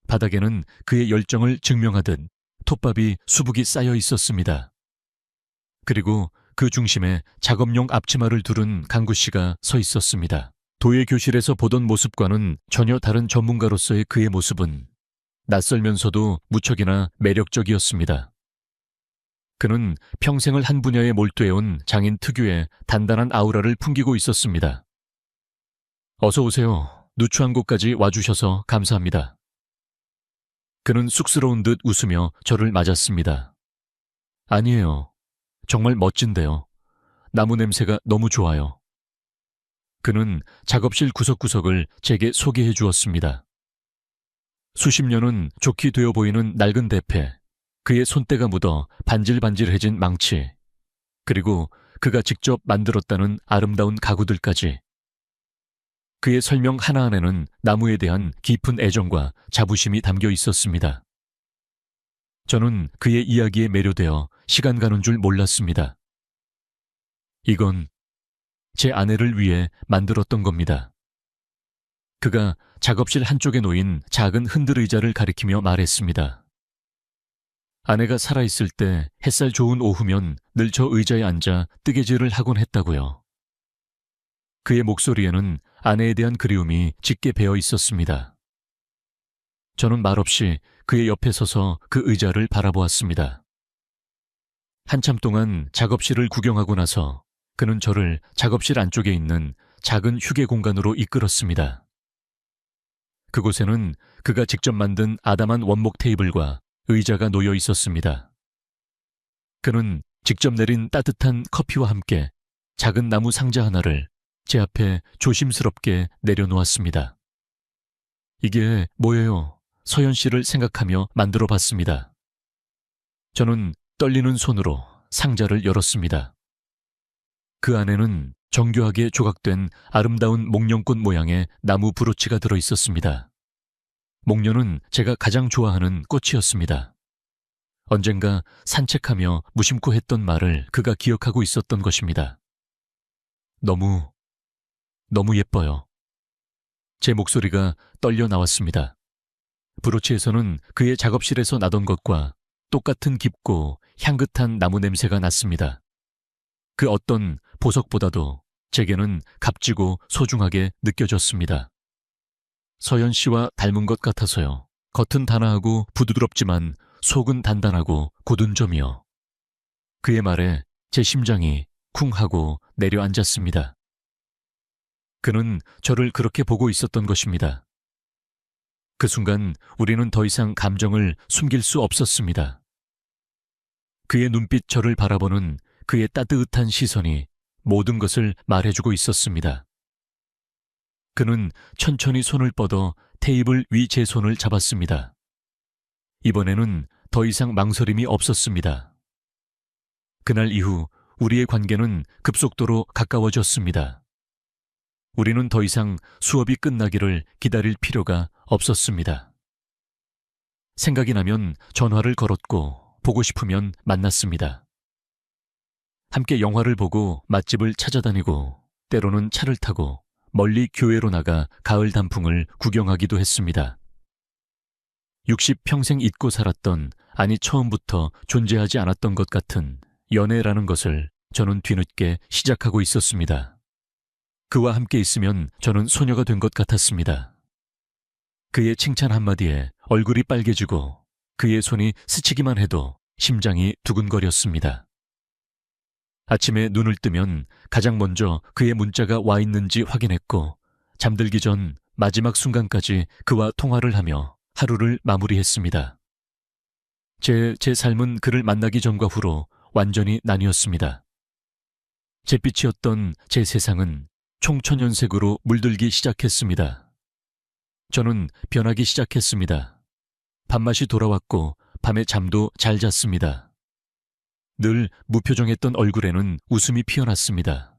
바닥에는 그의 열정을 증명하듯 톱밥이 수북이 쌓여 있었습니다. 그리고 그 중심에 작업용 앞치마를 두른 강구 씨가 서 있었습니다. 도예 교실에서 보던 모습과는 전혀 다른 전문가로서의 그의 모습은 낯설면서도 무척이나 매력적이었습니다. 그는 평생을 한 분야에 몰두해온 장인 특유의 단단한 아우라를 풍기고 있었습니다. 어서 오세요. 누추한 곳까지 와주셔서 감사합니다. 그는 쑥스러운 듯 웃으며 저를 맞았습니다. 아니에요. 정말 멋진데요. 나무 냄새가 너무 좋아요. 그는 작업실 구석구석을 제게 소개해 주었습니다. 수십 년은 좋게 되어 보이는 낡은 대패, 그의 손때가 묻어 반질반질해진 망치, 그리고 그가 직접 만들었다는 아름다운 가구들까지. 그의 설명 하나하나에는 나무에 대한 깊은 애정과 자부심이 담겨 있었습니다. 저는 그의 이야기에 매료되어 시간 가는 줄 몰랐습니다. 이건 제 아내를 위해 만들었던 겁니다. 그가 작업실 한쪽에 놓인 작은 흔들의자를 가리키며 말했습니다. 아내가 살아있을 때 햇살 좋은 오후면 늘 저 의자에 앉아 뜨개질을 하곤 했다고요. 그의 목소리에는 아내에 대한 그리움이 짙게 배어 있었습니다. 저는 말없이 그의 옆에 서서 그 의자를 바라보았습니다. 한참 동안 작업실을 구경하고 나서 그는 저를 작업실 안쪽에 있는 작은 휴게 공간으로 이끌었습니다. 그곳에는 그가 직접 만든 아담한 원목 테이블과 의자가 놓여 있었습니다. 그는 직접 내린 따뜻한 커피와 함께 작은 나무 상자 하나를 제 앞에 조심스럽게 내려놓았습니다. 이게 뭐예요? 서연 씨를 생각하며 만들어 봤습니다. 저는 떨리는 손으로 상자를 열었습니다. 그 안에는 정교하게 조각된 아름다운 목련꽃 모양의 나무 브로치가 들어 있었습니다. 목련은 제가 가장 좋아하는 꽃이었습니다. 언젠가 산책하며 무심코 했던 말을 그가 기억하고 있었던 것입니다. 너무 예뻐요. 제 목소리가 떨려 나왔습니다. 브로치에서는 그의 작업실에서 나던 것과 똑같은 깊고 향긋한 나무 냄새가 났습니다. 그 어떤 보석보다도 제게는 값지고 소중하게 느껴졌습니다. 서연 씨와 닮은 것 같아서요. 겉은 단아하고 부드럽지만 속은 단단하고 굳은 점이요. 그의 말에 제 심장이 쿵 하고 내려앉았습니다. 그는 저를 그렇게 보고 있었던 것입니다. 그 순간 우리는 더 이상 감정을 숨길 수 없었습니다. 그의 눈빛 저를 바라보는 그의 따뜻한 시선이 모든 것을 말해주고 있었습니다. 그는 천천히 손을 뻗어 테이블 위 제 손을 잡았습니다. 이번에는 더 이상 망설임이 없었습니다. 그날 이후 우리의 관계는 급속도로 가까워졌습니다. 우리는 더 이상 수업이 끝나기를 기다릴 필요가 없었습니다. 생각이 나면 전화를 걸었고 보고 싶으면 만났습니다. 함께 영화를 보고 맛집을 찾아다니고 때로는 차를 타고 멀리 교회로 나가 가을 단풍을 구경하기도 했습니다. 60평생 잊고 살았던, 아니 처음부터 존재하지 않았던 것 같은 연애라는 것을 저는 뒤늦게 시작하고 있었습니다. 그와 함께 있으면 저는 소녀가 된 것 같았습니다. 그의 칭찬 한마디에 얼굴이 빨개지고 그의 손이 스치기만 해도 심장이 두근거렸습니다. 아침에 눈을 뜨면 가장 먼저 그의 문자가 와 있는지 확인했고 잠들기 전 마지막 순간까지 그와 통화를 하며 하루를 마무리했습니다. 제 삶은 그를 만나기 전과 후로 완전히 나뉘었습니다. 잿빛이었던 제 세상은 총천연색으로 물들기 시작했습니다. 저는 변하기 시작했습니다. 밥맛이 돌아왔고 밤에 잠도 잘 잤습니다. 늘 무표정했던 얼굴에는 웃음이 피어났습니다.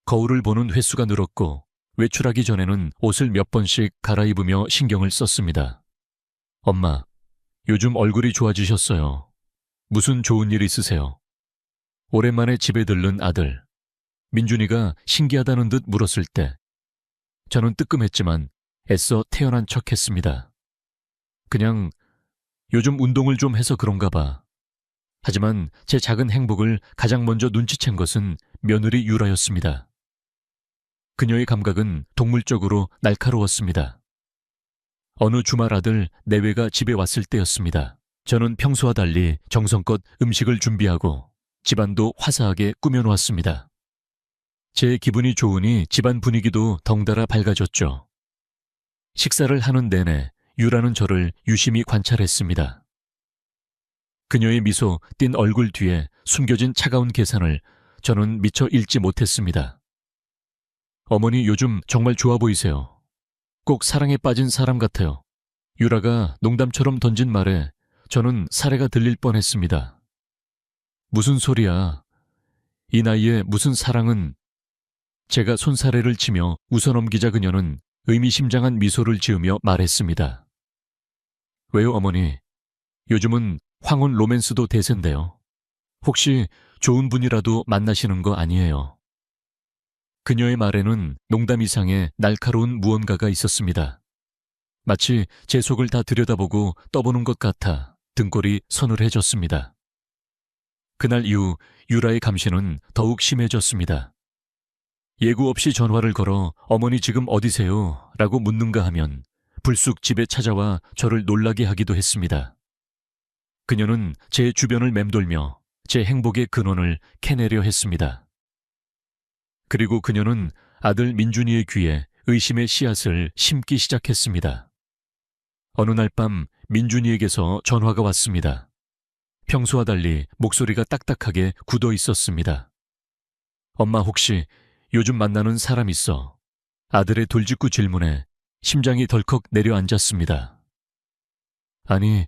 거울을 보는 횟수가 늘었고 외출하기 전에는 옷을 몇 번씩 갈아입으며 신경을 썼습니다. 엄마, 요즘 얼굴이 좋아지셨어요. 무슨 좋은 일 있으세요? 오랜만에 집에 들른 아들, 민준이가 신기하다는 듯 물었을 때 저는 뜨끔했지만 애써 태연한 척했습니다. 그냥 요즘 운동을 좀 해서 그런가 봐. 하지만 제 작은 행복을 가장 먼저 눈치챈 것은 며느리 유라였습니다. 그녀의 감각은 동물적으로 날카로웠습니다. 어느 주말 아들 내외가 집에 왔을 때였습니다. 저는 평소와 달리 정성껏 음식을 준비하고 집안도 화사하게 꾸며놓았습니다. 제 기분이 좋으니 집안 분위기도 덩달아 밝아졌죠. 식사를 하는 내내 유라는 저를 유심히 관찰했습니다. 그녀의 미소 띤 얼굴 뒤에 숨겨진 차가운 계산을 저는 미처 읽지 못했습니다. 어머니 요즘 정말 좋아 보이세요. 꼭 사랑에 빠진 사람 같아요. 유라가 농담처럼 던진 말에 저는 사례가 들릴 뻔했습니다. 무슨 소리야. 이 나이에 무슨 사랑은. 제가 손사래를 치며 웃어넘기자 그녀는 의미심장한 미소를 지으며 말했습니다. 왜요 어머니? 요즘은 황혼 로맨스도 대세인데요. 혹시 좋은 분이라도 만나시는 거 아니에요? 그녀의 말에는 농담 이상의 날카로운 무언가가 있었습니다. 마치 제 속을 다 들여다보고 떠보는 것 같아 등골이 서늘해졌습니다. 그날 이후 유라의 감시는 더욱 심해졌습니다. 예고 없이 전화를 걸어 어머니 지금 어디세요? 라고 묻는가 하면 불쑥 집에 찾아와 저를 놀라게 하기도 했습니다. 그녀는 제 주변을 맴돌며 제 행복의 근원을 캐내려 했습니다. 그리고 그녀는 아들 민준이의 귀에 의심의 씨앗을 심기 시작했습니다. 어느 날 밤 민준이에게서 전화가 왔습니다. 평소와 달리 목소리가 딱딱하게 굳어 있었습니다. 엄마 혹시 요즘 만나는 사람 있어? 아들의 돌직구 질문에 심장이 덜컥 내려앉았습니다. 아니,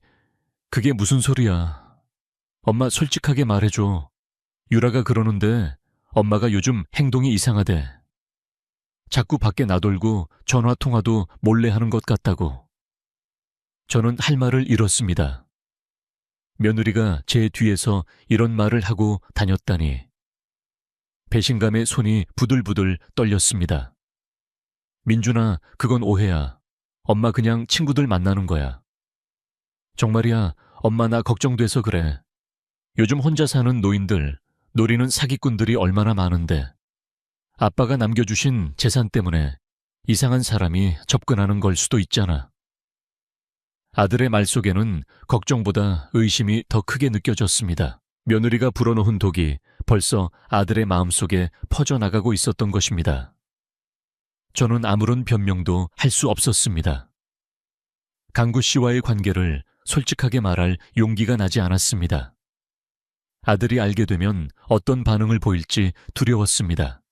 그게 무슨 소리야. 엄마 솔직하게 말해줘. 유라가 그러는데 엄마가 요즘 행동이 이상하대. 자꾸 밖에 나돌고 전화통화도 몰래 하는 것 같다고. 저는 할 말을 잃었습니다. 며느리가 제 뒤에서 이런 말을 하고 다녔다니. 배신감에 손이 부들부들 떨렸습니다. 민준아, 그건 오해야. 엄마 그냥 친구들 만나는 거야. 정말이야, 엄마 나 걱정돼서 그래. 요즘 혼자 사는 노인들, 노리는 사기꾼들이 얼마나 많은데. 아빠가 남겨주신 재산 때문에 이상한 사람이 접근하는 걸 수도 있잖아. 아들의 말 속에는 걱정보다 의심이 더 크게 느껴졌습니다. 며느리가 불어넣은 독이 벌써 아들의 마음속에 퍼져나가고 있었던 것입니다. 저는 아무런 변명도 할 수 없었습니다. 강구 씨와의 관계를 솔직하게 말할 용기가 나지 않았습니다. 아들이 알게 되면 어떤 반응을 보일지 두려웠습니다.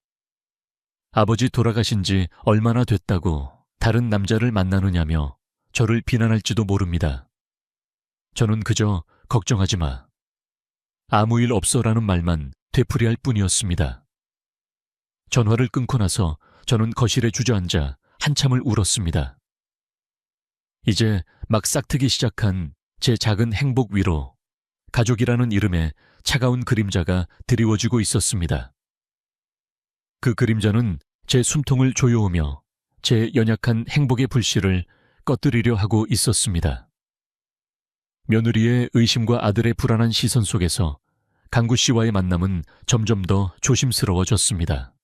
아버지 돌아가신 지 얼마나 됐다고 다른 남자를 만나느냐며 저를 비난할지도 모릅니다. 저는 그저 걱정하지 마. 아무 일 없어라는 말만 되풀이할 뿐이었습니다. 전화를 끊고 나서 저는 거실에 주저앉아 한참을 울었습니다. 이제 막 싹트기 시작한 제 작은 행복 위로 가족이라는 이름의 차가운 그림자가 드리워지고 있었습니다. 그 그림자는 제 숨통을 조여오며 제 연약한 행복의 불씨를 꺼뜨리려 하고 있었습니다. 며느리의 의심과 아들의 불안한 시선 속에서 강구 씨와의 만남은 점점 더 조심스러워졌습니다.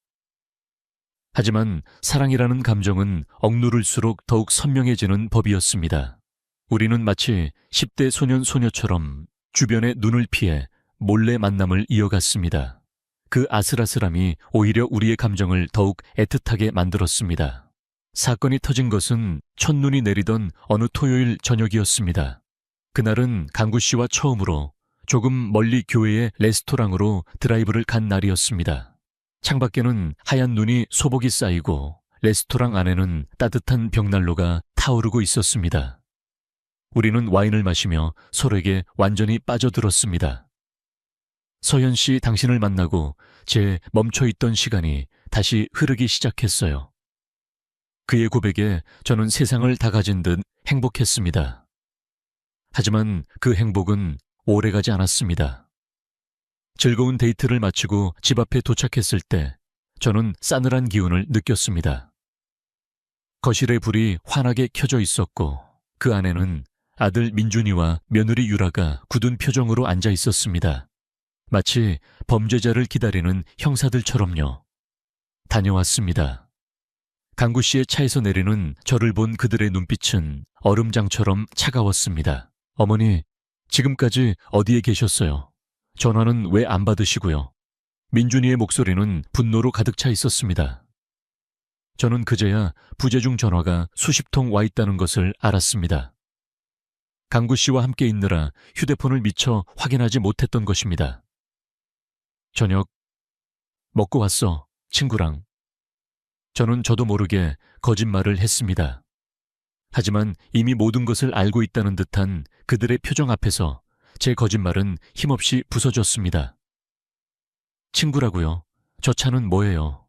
하지만 사랑이라는 감정은 억누를수록 더욱 선명해지는 법이었습니다. 우리는 마치 10대 소년 소녀처럼 주변의 눈을 피해 몰래 만남을 이어갔습니다. 그 아슬아슬함이 오히려 우리의 감정을 더욱 애틋하게 만들었습니다. 사건이 터진 것은 첫눈이 내리던 어느 토요일 저녁이었습니다. 그날은 강구 씨와 처음으로 조금 멀리 교회의 레스토랑으로 드라이브를 간 날이었습니다. 창밖에는 하얀 눈이 소복이 쌓이고 레스토랑 안에는 따뜻한 벽난로가 타오르고 있었습니다. 우리는 와인을 마시며 서로에게 완전히 빠져들었습니다. 서현 씨, 당신을 만나고 제 멈춰있던 시간이 다시 흐르기 시작했어요. 그의 고백에 저는 세상을 다 가진 듯 행복했습니다. 하지만 그 행복은 오래가지 않았습니다. 즐거운 데이트를 마치고 집 앞에 도착했을 때 저는 싸늘한 기운을 느꼈습니다. 거실의 불이 환하게 켜져 있었고 그 안에는 아들 민준이와 며느리 유라가 굳은 표정으로 앉아 있었습니다. 마치 범죄자를 기다리는 형사들처럼요. 다녀왔습니다. 강구 씨의 차에서 내리는 저를 본 그들의 눈빛은 얼음장처럼 차가웠습니다. 어머니, 지금까지 어디에 계셨어요? 전화는 왜 안 받으시고요? 민준이의 목소리는 분노로 가득 차 있었습니다. 저는 그제야 부재중 전화가 수십 통 와 있다는 것을 알았습니다. 강구 씨와 함께 있느라 휴대폰을 미처 확인하지 못했던 것입니다. 저녁 먹고 왔어, 친구랑. 저는 저도 모르게 거짓말을 했습니다. 하지만 이미 모든 것을 알고 있다는 듯한 그들의 표정 앞에서 제 거짓말은 힘없이 부서졌습니다. 친구라고요? 저 차는 뭐예요?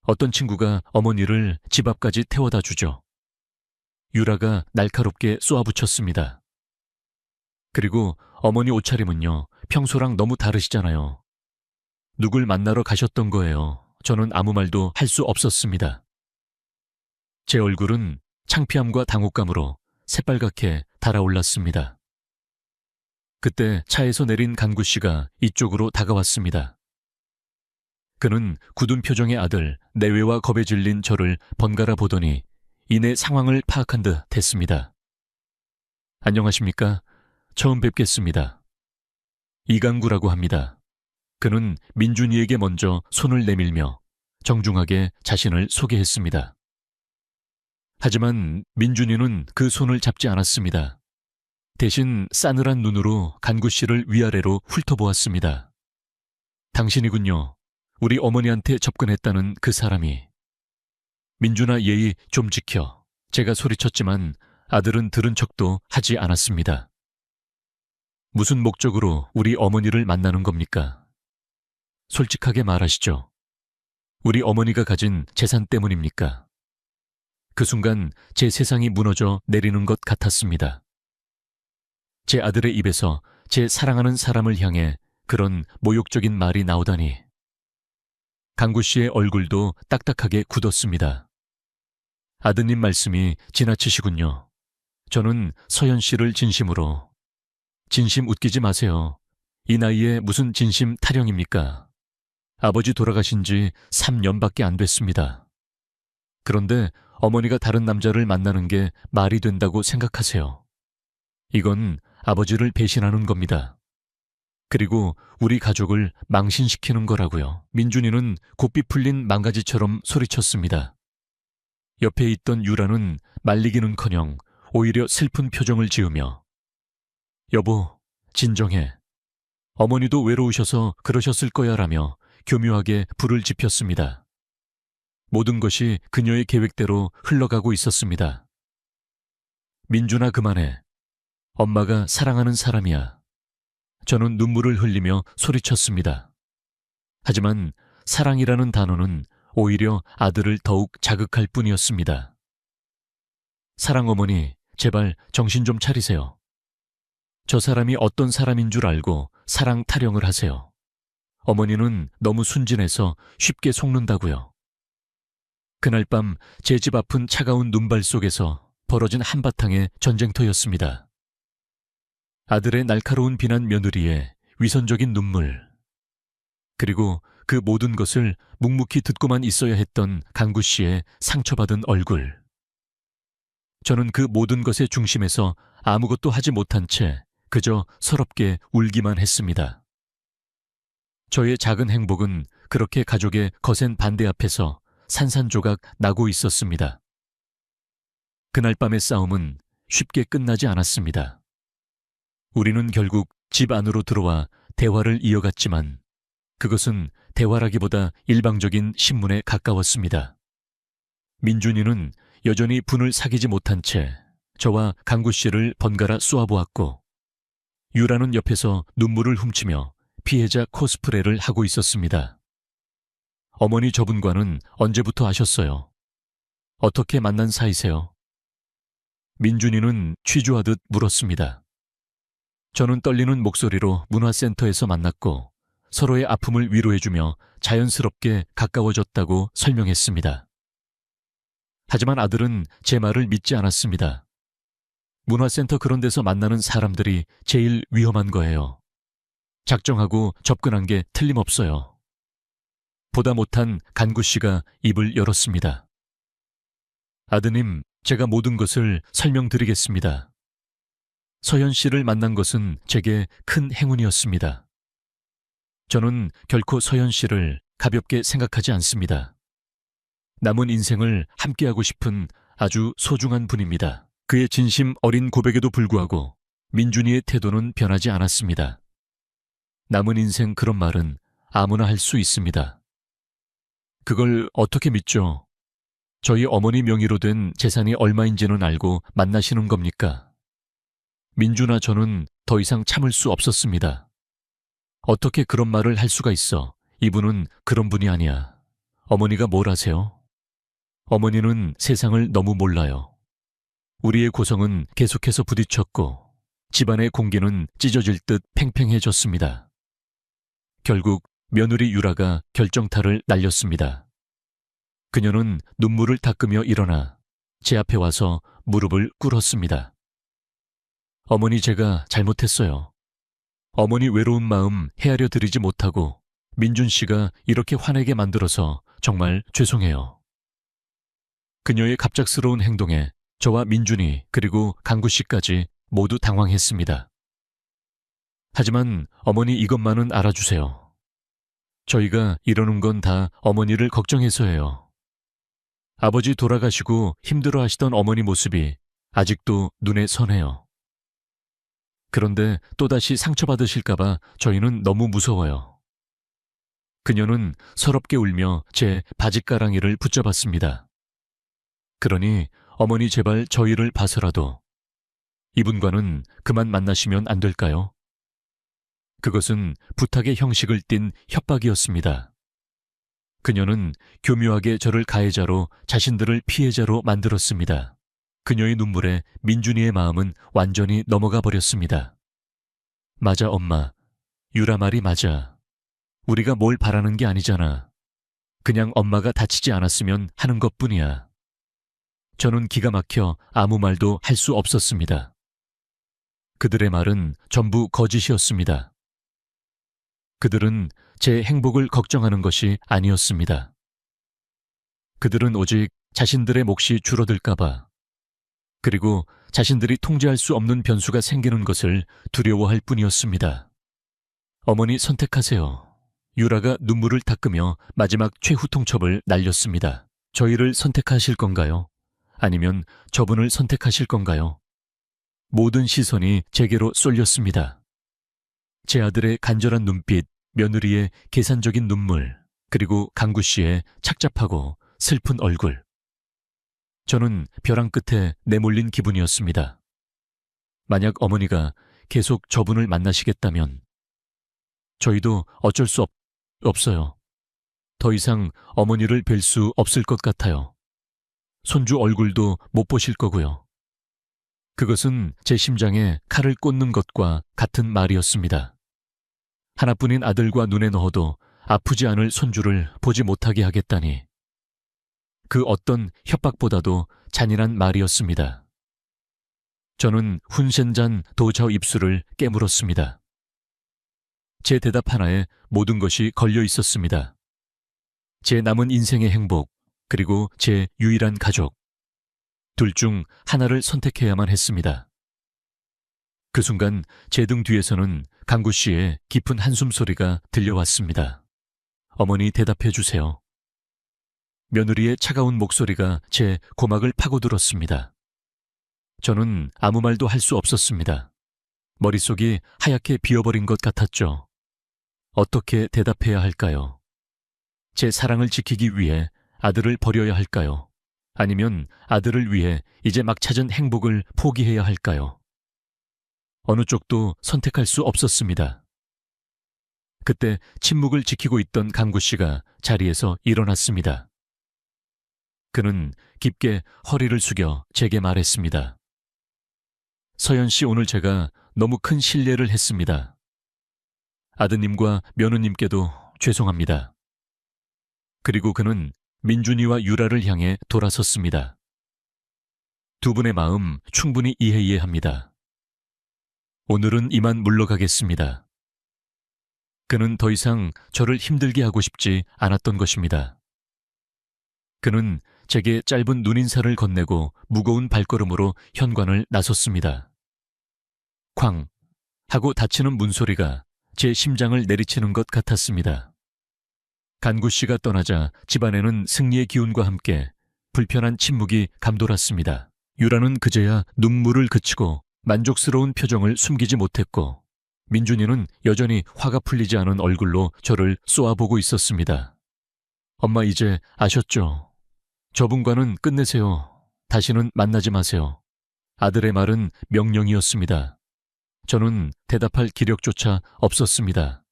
어떤 친구가 어머니를 집 앞까지 태워다 주죠. 유라가 날카롭게 쏘아붙였습니다. 그리고 어머니 옷차림은요, 평소랑 너무 다르시잖아요. 누굴 만나러 가셨던 거예요? 저는 아무 말도 할 수 없었습니다. 제 얼굴은 창피함과 당혹감으로 새빨갛게 달아올랐습니다. 그때 차에서 내린 강구 씨가 이쪽으로 다가왔습니다. 그는 굳은 표정의 아들 내외와 겁에 질린 저를 번갈아 보더니 이내 상황을 파악한 듯 했습니다. 안녕하십니까? 처음 뵙겠습니다. 이강구라고 합니다. 그는 민준이에게 먼저 손을 내밀며 정중하게 자신을 소개했습니다. 하지만 민준이는 그 손을 잡지 않았습니다. 대신 싸늘한 눈으로 강구 씨를 위아래로 훑어보았습니다. 당신이군요. 우리 어머니한테 접근했다는 그 사람이. 민준아, 예의 좀 지켜. 제가 소리쳤지만 아들은 들은 척도 하지 않았습니다. 무슨 목적으로 우리 어머니를 만나는 겁니까? 솔직하게 말하시죠. 우리 어머니가 가진 재산 때문입니까? 그 순간 제 세상이 무너져 내리는 것 같았습니다. 제 아들의 입에서 제 사랑하는 사람을 향해 그런 모욕적인 말이 나오다니. 강구 씨의 얼굴도 딱딱하게 굳었습니다. 아드님 말씀이 지나치시군요. 저는 서연 씨를 진심으로. 진심 웃기지 마세요. 이 나이에 무슨 진심 타령입니까? 아버지 돌아가신 지 3년밖에 안 됐습니다. 그런데 어머니가 다른 남자를 만나는 게 말이 된다고 생각하세요. 이건 아버지를 배신하는 겁니다. 그리고 우리 가족을 망신시키는 거라고요. 민준이는 곱비 풀린 망가지처럼 소리쳤습니다. 옆에 있던 유라는 말리기는커녕 오히려 슬픈 표정을 지으며 여보, 진정해. 어머니도 외로우셔서 그러셨을 거야 라며 교묘하게 불을 지폈습니다. 모든 것이 그녀의 계획대로 흘러가고 있었습니다. 민준아, 그만해. 엄마가 사랑하는 사람이야. 저는 눈물을 흘리며 소리쳤습니다. 하지만 사랑이라는 단어는 오히려 아들을 더욱 자극할 뿐이었습니다. 사랑 어머니, 제발 정신 좀 차리세요. 저 사람이 어떤 사람인 줄 알고 사랑 타령을 하세요. 어머니는 너무 순진해서 쉽게 속는다고요. 그날 밤 제 집 앞은 차가운 눈발 속에서 벌어진 한바탕의 전쟁터였습니다. 아들의 날카로운 비난 며느리의 위선적인 눈물, 그리고 그 모든 것을 묵묵히 듣고만 있어야 했던 강구 씨의 상처받은 얼굴. 저는 그 모든 것의 중심에서 아무것도 하지 못한 채 그저 서럽게 울기만 했습니다. 저의 작은 행복은 그렇게 가족의 거센 반대 앞에서 산산조각 나고 있었습니다. 그날 밤의 싸움은 쉽게 끝나지 않았습니다. 우리는 결국 집 안으로 들어와 대화를 이어갔지만 그것은 대화라기보다 일방적인 신문에 가까웠습니다. 민준이는 여전히 분을 사귀지 못한 채 저와 강구 씨를 번갈아 쏘아보았고 유라는 옆에서 눈물을 훔치며 피해자 코스프레를 하고 있었습니다. 어머니, 저분과는 언제부터 아셨어요? 어떻게 만난 사이세요? 민준이는 취조하듯 물었습니다. 저는 떨리는 목소리로 문화센터에서 만났고 서로의 아픔을 위로해주며 자연스럽게 가까워졌다고 설명했습니다. 하지만 아들은 제 말을 믿지 않았습니다. 문화센터 그런 데서 만나는 사람들이 제일 위험한 거예요. 작정하고 접근한 게 틀림없어요. 보다 못한 간구 씨가 입을 열었습니다. 아드님, 제가 모든 것을 설명드리겠습니다. 서현 씨를 만난 것은 제게 큰 행운이었습니다. 저는 결코 서현 씨를 가볍게 생각하지 않습니다. 남은 인생을 함께하고 싶은 아주 소중한 분입니다. 그의 진심 어린 고백에도 불구하고 민준이의 태도는 변하지 않았습니다. 남은 인생 그런 말은 아무나 할 수 있습니다. 그걸 어떻게 믿죠? 저희 어머니 명의로 된 재산이 얼마인지는 알고 만나시는 겁니까? 민준아, 저는 더 이상 참을 수 없었습니다. 어떻게 그런 말을 할 수가 있어? 이분은 그런 분이 아니야. 어머니가 뭘 아세요? 어머니는 세상을 너무 몰라요. 우리의 고성은 계속해서 부딪혔고 집안의 공기는 찢어질 듯 팽팽해졌습니다. 결국 며느리 유라가 결정타를 날렸습니다. 그녀는 눈물을 닦으며 일어나 제 앞에 와서 무릎을 꿇었습니다. 어머니, 제가 잘못했어요. 어머니 외로운 마음 헤아려 드리지 못하고 민준 씨가 이렇게 화내게 만들어서 정말 죄송해요. 그녀의 갑작스러운 행동에 저와 민준이 그리고 강구 씨까지 모두 당황했습니다. 하지만 어머니, 이것만은 알아주세요. 저희가 이러는 건 다 어머니를 걱정해서예요. 아버지 돌아가시고 힘들어하시던 어머니 모습이 아직도 눈에 선해요. 그런데 또다시 상처받으실까봐 저희는 너무 무서워요. 그녀는 서럽게 울며 제 바짓가랑이를 붙잡았습니다. 그러니 어머니, 제발 저희를 봐서라도 이분과는 그만 만나시면 안 될까요? 그것은 부탁의 형식을 띤 협박이었습니다. 그녀는 교묘하게 저를 가해자로 자신들을 피해자로 만들었습니다. 그녀의 눈물에 민준이의 마음은 완전히 넘어가 버렸습니다. 맞아, 엄마. 유라 말이 맞아. 우리가 뭘 바라는 게 아니잖아. 그냥 엄마가 다치지 않았으면 하는 것뿐이야. 저는 기가 막혀 아무 말도 할 수 없었습니다. 그들의 말은 전부 거짓이었습니다. 그들은 제 행복을 걱정하는 것이 아니었습니다. 그들은 오직 자신들의 몫이 줄어들까봐, 그리고 자신들이 통제할 수 없는 변수가 생기는 것을 두려워할 뿐이었습니다. 어머니, 선택하세요. 유라가 눈물을 닦으며 마지막 최후 통첩을 날렸습니다. 저희를 선택하실 건가요? 아니면 저분을 선택하실 건가요? 모든 시선이 제게로 쏠렸습니다. 제 아들의 간절한 눈빛, 며느리의 계산적인 눈물, 그리고 강구 씨의 착잡하고 슬픈 얼굴. 저는 벼랑 끝에 내몰린 기분이었습니다. 만약 어머니가 계속 저분을 만나시겠다면 저희도 어쩔 수 없어요. 더 이상 어머니를 뵐 수 없을 것 같아요. 손주 얼굴도 못 보실 거고요. 그것은 제 심장에 칼을 꽂는 것과 같은 말이었습니다. 하나뿐인 아들과 눈에 넣어도 아프지 않을 손주를 보지 못하게 하겠다니. 그 어떤 협박보다도 잔인한 말이었습니다. 저는 훈센잔 도저 입술을 깨물었습니다. 제 대답 하나에 모든 것이 걸려 있었습니다. 제 남은 인생의 행복, 그리고 제 유일한 가족. 둘 중 하나를 선택해야만 했습니다. 그 순간 제 등 뒤에서는 강구 씨의 깊은 한숨 소리가 들려왔습니다. 어머니, 대답해 주세요. 며느리의 차가운 목소리가 제 고막을 파고들었습니다. 저는 아무 말도 할 수 없었습니다. 머릿속이 하얗게 비어버린 것 같았죠. 어떻게 대답해야 할까요? 제 사랑을 지키기 위해 아들을 버려야 할까요? 아니면 아들을 위해 이제 막 찾은 행복을 포기해야 할까요? 어느 쪽도 선택할 수 없었습니다. 그때 침묵을 지키고 있던 강구 씨가 자리에서 일어났습니다. 그는 깊게 허리를 숙여 제게 말했습니다. 서연 씨, 오늘 제가 너무 큰 실례를 했습니다. 아드님과 며느님께도 죄송합니다. 그리고 그는 민준이와 유라를 향해 돌아섰습니다. 두 분의 마음 충분히 이해합니다. 오늘은 이만 물러가겠습니다. 그는 더 이상 저를 힘들게 하고 싶지 않았던 것입니다. 그는 제게 짧은 눈인사를 건네고 무거운 발걸음으로 현관을 나섰습니다. 쾅! 하고 닫히는 문소리가 제 심장을 내리치는 것 같았습니다. 간구 씨가 떠나자 집안에는 승리의 기운과 함께 불편한 침묵이 감돌았습니다. 유라는 그제야 눈물을 그치고 만족스러운 표정을 숨기지 못했고, 민준이는 여전히 화가 풀리지 않은 얼굴로 저를 쏘아보고 있었습니다. 엄마 이제 아셨죠? 저분과는 끝내세요. 다시는 만나지 마세요. 아들의 말은 명령이었습니다. 저는 대답할 기력조차 없었습니다.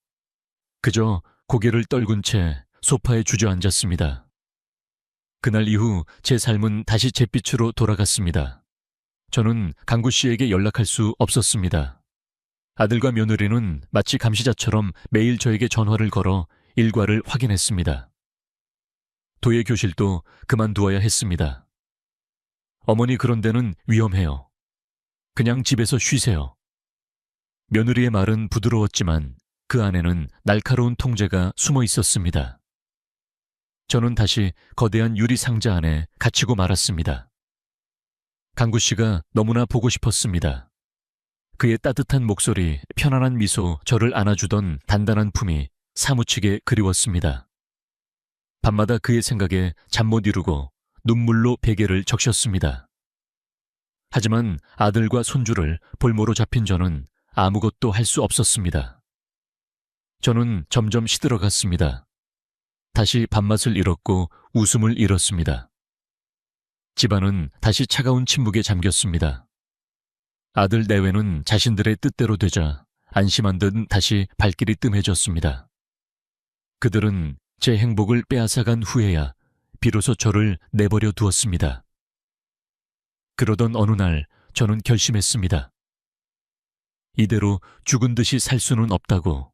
그저 고개를 떨군 채 소파에 주저앉았습니다. 그날 이후 제 삶은 다시 잿빛으로 돌아갔습니다. 저는 강구 씨에게 연락할 수 없었습니다. 아들과 며느리는 마치 감시자처럼 매일 저에게 전화를 걸어 일과를 확인했습니다. 도예 교실도 그만두어야 했습니다. 어머니 그런 데는 위험해요. 그냥 집에서 쉬세요. 며느리의 말은 부드러웠지만 그 안에는 날카로운 통제가 숨어 있었습니다. 저는 다시 거대한 유리 상자 안에 갇히고 말았습니다. 강구 씨가 너무나 보고 싶었습니다. 그의 따뜻한 목소리, 편안한 미소, 저를 안아주던 단단한 품이 사무치게 그리웠습니다. 밤마다 그의 생각에 잠 못 이루고 눈물로 베개를 적셨습니다. 하지만 아들과 손주를 볼모로 잡힌 저는 아무것도 할 수 없었습니다. 저는 점점 시들어갔습니다. 다시 밥맛을 잃었고 웃음을 잃었습니다. 집안은 다시 차가운 침묵에 잠겼습니다. 아들 내외는 자신들의 뜻대로 되자 안심한 듯 다시 발길이 뜸해졌습니다. 그들은 제 행복을 빼앗아간 후에야 비로소 저를 내버려 두었습니다. 그러던 어느 날 저는 결심했습니다. 이대로 죽은 듯이 살 수는 없다고.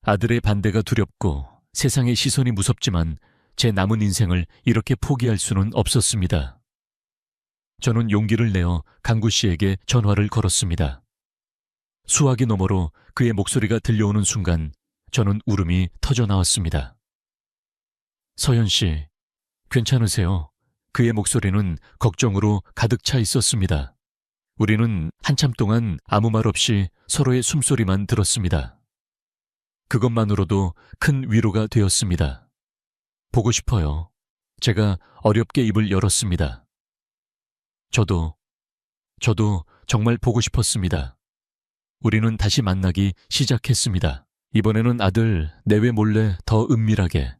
아들의 반대가 두렵고 세상의 시선이 무섭지만 제 남은 인생을 이렇게 포기할 수는 없었습니다. 저는 용기를 내어 강구 씨에게 전화를 걸었습니다. 수화기 너머로 그의 목소리가 들려오는 순간 저는 울음이 터져 나왔습니다. 서현 씨, 괜찮으세요? 그의 목소리는 걱정으로 가득 차 있었습니다. 우리는 한참 동안 아무 말 없이 서로의 숨소리만 들었습니다. 그것만으로도 큰 위로가 되었습니다. 보고 싶어요. 제가 어렵게 입을 열었습니다. 저도 정말 보고 싶었습니다. 우리는 다시 만나기 시작했습니다. 이번에는 아들 내외 몰래 더 은밀하게.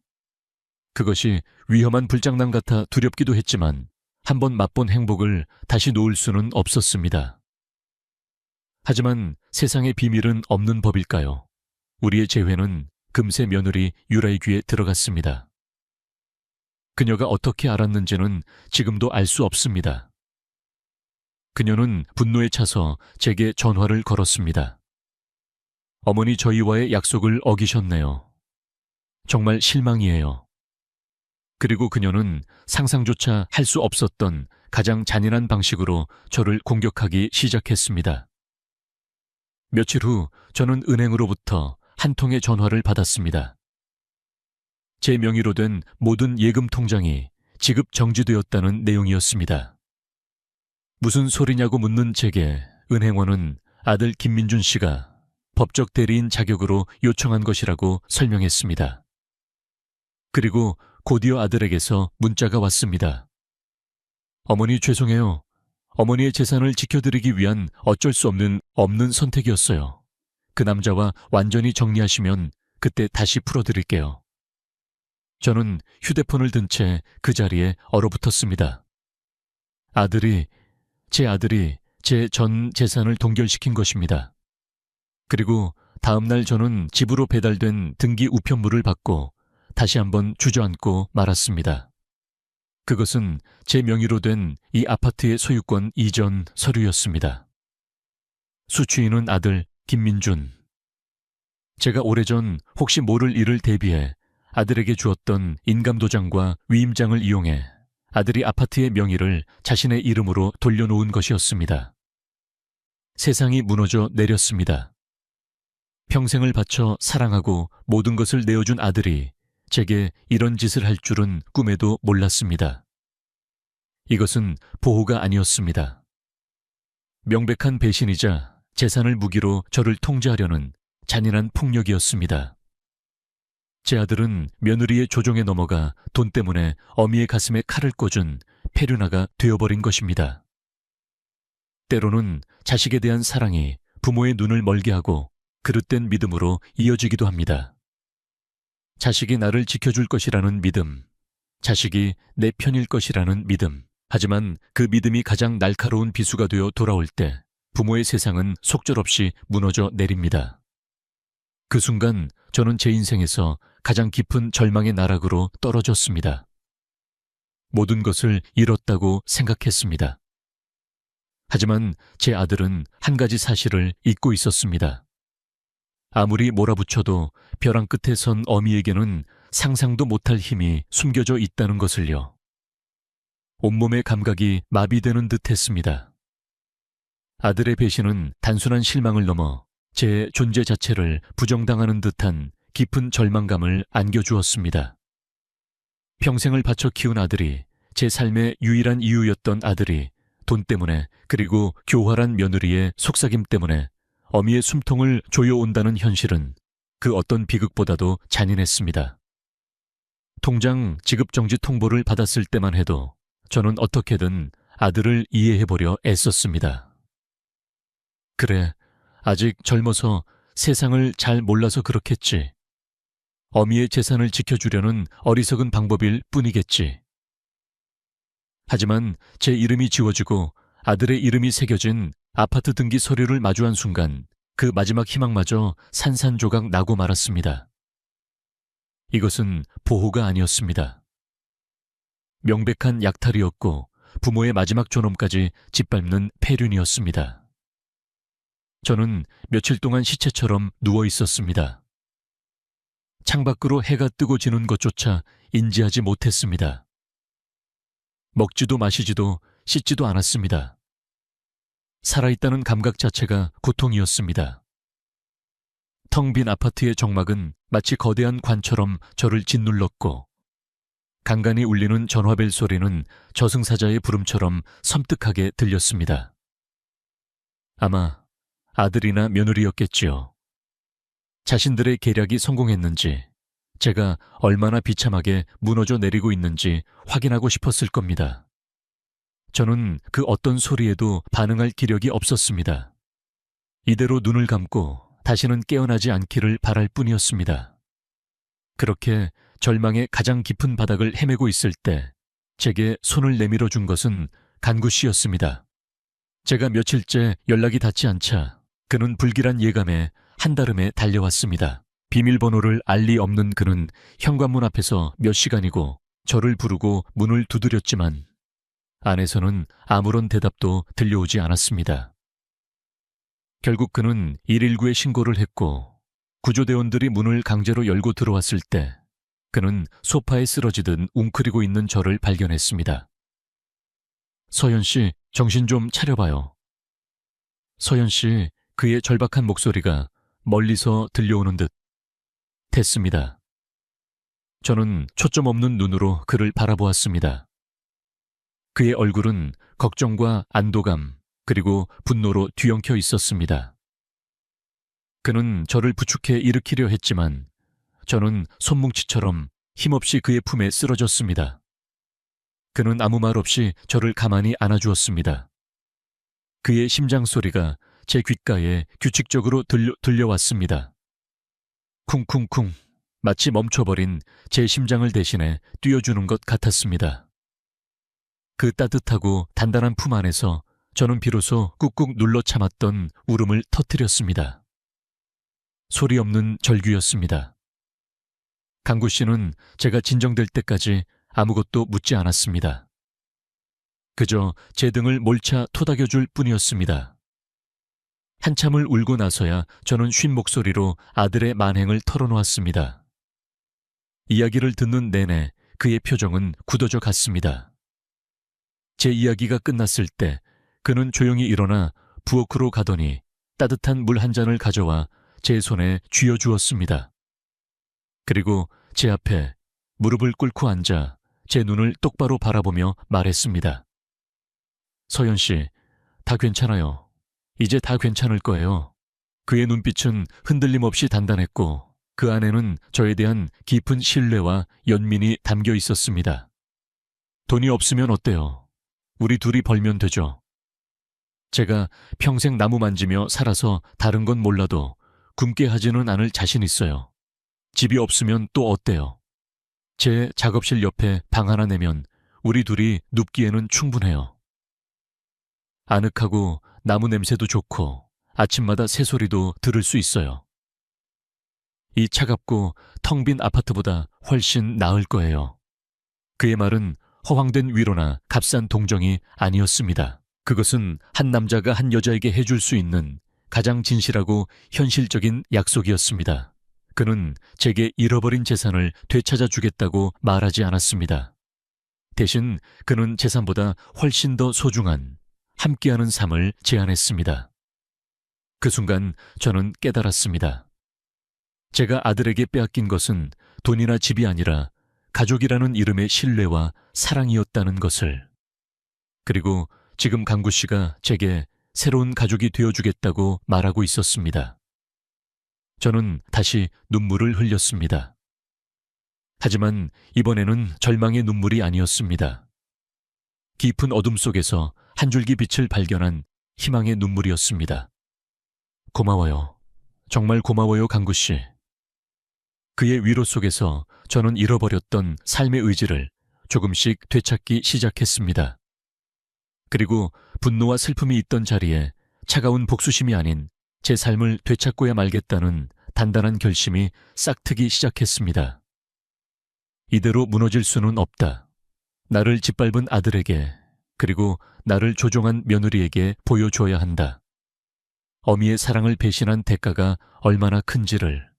그것이 위험한 불장난 같아 두렵기도 했지만 한번 맛본 행복을 다시 놓을 수는 없었습니다. 하지만 세상의 비밀은 없는 법일까요? 우리의 재회는 금세 며느리 유라의 귀에 들어갔습니다. 그녀가 어떻게 알았는지는 지금도 알 수 없습니다. 그녀는 분노에 차서 제게 전화를 걸었습니다. 어머니 저희와의 약속을 어기셨네요. 정말 실망이에요. 그리고 그녀는 상상조차 할 수 없었던 가장 잔인한 방식으로 저를 공격하기 시작했습니다. 며칠 후 저는 은행으로부터 한 통의 전화를 받았습니다. 제 명의로 된 모든 예금 통장이 지급 정지되었다는 내용이었습니다. 무슨 소리냐고 묻는 제게 은행원은 아들 김민준 씨가 법적 대리인 자격으로 요청한 것이라고 설명했습니다. 그리고 곧이어 아들에게서 문자가 왔습니다. 어머니 죄송해요. 어머니의 재산을 지켜드리기 위한 어쩔 수 없는 선택이었어요. 그 남자와 완전히 정리하시면 그때 다시 풀어드릴게요. 저는 휴대폰을 든 채 그 자리에 얼어붙었습니다. 제 아들이 제 전 재산을 동결시킨 것입니다. 그리고 다음날 저는 집으로 배달된 등기 우편물을 받고 다시 한번 주저앉고 말았습니다. 그것은 제 명의로 된 이 아파트의 소유권 이전 서류였습니다. 수취인은 아들 김민준. 제가 오래전 혹시 모를 일을 대비해 아들에게 주었던 인감도장과 위임장을 이용해 아들이 아파트의 명의를 자신의 이름으로 돌려놓은 것이었습니다. 세상이 무너져 내렸습니다. 평생을 바쳐 사랑하고 모든 것을 내어준 아들이 제게 이런 짓을 할 줄은 꿈에도 몰랐습니다. 이것은 보호가 아니었습니다. 명백한 배신이자 재산을 무기로 저를 통제하려는 잔인한 폭력이었습니다. 제 아들은 며느리의 조종에 넘어가 돈 때문에 어미의 가슴에 칼을 꽂은 페류나가 되어버린 것입니다. 때로는 자식에 대한 사랑이 부모의 눈을 멀게 하고 그릇된 믿음으로 이어지기도 합니다. 자식이 나를 지켜줄 것이라는 믿음, 자식이 내 편일 것이라는 믿음. 하지만 그 믿음이 가장 날카로운 비수가 되어 돌아올 때 부모의 세상은 속절없이 무너져 내립니다. 그 순간 저는 제 인생에서 가장 깊은 절망의 나락으로 떨어졌습니다. 모든 것을 잃었다고 생각했습니다. 하지만 제 아들은 한 가지 사실을 잊고 있었습니다. 아무리 몰아붙여도 벼랑 끝에 선 어미에게는 상상도 못할 힘이 숨겨져 있다는 것을요. 온몸의 감각이 마비되는 듯 했습니다. 아들의 배신은 단순한 실망을 넘어 제 존재 자체를 부정당하는 듯한 깊은 절망감을 안겨주었습니다. 평생을 바쳐 키운 아들이, 제 삶의 유일한 이유였던 아들이 돈 때문에, 그리고 교활한 며느리의 속삭임 때문에 어미의 숨통을 조여온다는 현실은 그 어떤 비극보다도 잔인했습니다. 통장 지급정지 통보를 받았을 때만 해도 저는 어떻게든 아들을 이해해보려 애썼습니다. 그래, 아직 젊어서 세상을 잘 몰라서 그렇겠지. 어미의 재산을 지켜주려는 어리석은 방법일 뿐이겠지. 하지만 제 이름이 지워지고 아들의 이름이 새겨진 아파트 등기 서류를 마주한 순간 그 마지막 희망마저 산산조각 나고 말았습니다. 이것은 보호가 아니었습니다. 명백한 약탈이었고 부모의 마지막 존엄까지 짓밟는 폐륜이었습니다. 저는 며칠 동안 시체처럼 누워 있었습니다. 창밖으로 해가 뜨고 지는 것조차 인지하지 못했습니다. 먹지도 마시지도 씻지도 않았습니다. 살아있다는 감각 자체가 고통이었습니다. 텅 빈 아파트의 정막은 마치 거대한 관처럼 저를 짓눌렀고 간간히 울리는 전화벨 소리는 저승사자의 부름처럼 섬뜩하게 들렸습니다. 아마 아들이나 며느리였겠지요. 자신들의 계략이 성공했는지, 제가 얼마나 비참하게 무너져 내리고 있는지 확인하고 싶었을 겁니다. 저는 그 어떤 소리에도 반응할 기력이 없었습니다. 이대로 눈을 감고 다시는 깨어나지 않기를 바랄 뿐이었습니다. 그렇게 절망의 가장 깊은 바닥을 헤매고 있을 때 제게 손을 내밀어 준 것은 간구 씨였습니다. 제가 며칠째 연락이 닿지 않자 그는 불길한 예감에 한달음에 달려왔습니다. 비밀번호를 알 리 없는 그는 현관문 앞에서 몇 시간이고 저를 부르고 문을 두드렸지만 안에서는 아무런 대답도 들려오지 않았습니다. 결국 그는 119에 신고를 했고 구조대원들이 문을 강제로 열고 들어왔을 때 그는 소파에 쓰러지듯 웅크리고 있는 저를 발견했습니다. 서연 씨, 정신 좀 차려봐요. 서연 씨, 그의 절박한 목소리가 멀리서 들려오는 듯 했습니다. 저는 초점 없는 눈으로 그를 바라보았습니다. 그의 얼굴은 걱정과 안도감 그리고 분노로 뒤엉켜 있었습니다. 그는 저를 부축해 일으키려 했지만 저는 손뭉치처럼 힘없이 그의 품에 쓰러졌습니다. 그는 아무 말 없이 저를 가만히 안아주었습니다. 그의 심장 소리가 제 귓가에 규칙적으로 들려왔습니다. 쿵쿵쿵, 마치 멈춰버린 제 심장을 대신해 뛰어주는 것 같았습니다. 그 따뜻하고 단단한 품 안에서 저는 비로소 꾹꾹 눌러 참았던 울음을 터뜨렸습니다. 소리 없는 절규였습니다. 강구 씨는 제가 진정될 때까지 아무것도 묻지 않았습니다. 그저 제 등을 몰차 토닥여줄 뿐이었습니다. 한참을 울고 나서야 저는 쉰 목소리로 아들의 만행을 털어놓았습니다. 이야기를 듣는 내내 그의 표정은 굳어져 갔습니다. 제 이야기가 끝났을 때 그는 조용히 일어나 부엌으로 가더니 따뜻한 물 한 잔을 가져와 제 손에 쥐어주었습니다. 그리고 제 앞에 무릎을 꿇고 앉아 제 눈을 똑바로 바라보며 말했습니다. 서연 씨, 다 괜찮아요. 이제 다 괜찮을 거예요. 그의 눈빛은 흔들림 없이 단단했고 그 안에는 저에 대한 깊은 신뢰와 연민이 담겨 있었습니다. 돈이 없으면 어때요? 우리 둘이 벌면 되죠. 제가 평생 나무 만지며 살아서 다른 건 몰라도 굶게 하지는 않을 자신 있어요. 집이 없으면 또 어때요? 제 작업실 옆에 방 하나 내면 우리 둘이 눕기에는 충분해요. 아늑하고 나무 냄새도 좋고 아침마다 새소리도 들을 수 있어요. 이 차갑고 텅 빈 아파트보다 훨씬 나을 거예요. 그의 말은 허황된 위로나 값싼 동정이 아니었습니다. 그것은 한 남자가 한 여자에게 해줄 수 있는 가장 진실하고 현실적인 약속이었습니다. 그는 제게 잃어버린 재산을 되찾아 주겠다고 말하지 않았습니다. 대신 그는 재산보다 훨씬 더 소중한 함께하는 삶을 제안했습니다. 그 순간 저는 깨달았습니다. 제가 아들에게 빼앗긴 것은 돈이나 집이 아니라 가족이라는 이름의 신뢰와 사랑이었다는 것을. 그리고 지금 강구 씨가 제게 새로운 가족이 되어주겠다고 말하고 있었습니다. 저는 다시 눈물을 흘렸습니다. 하지만 이번에는 절망의 눈물이 아니었습니다. 깊은 어둠 속에서 한 줄기 빛을 발견한 희망의 눈물이었습니다. 고마워요. 정말 고마워요, 강구 씨. 그의 위로 속에서 저는 잃어버렸던 삶의 의지를 조금씩 되찾기 시작했습니다. 그리고 분노와 슬픔이 있던 자리에 차가운 복수심이 아닌 제 삶을 되찾고야 말겠다는 단단한 결심이 싹트기 시작했습니다. 이대로 무너질 수는 없다. 나를 짓밟은 아들에게, 그리고 나를 조종한 며느리에게 보여줘야 한다. 어미의 사랑을 배신한 대가가 얼마나 큰지를.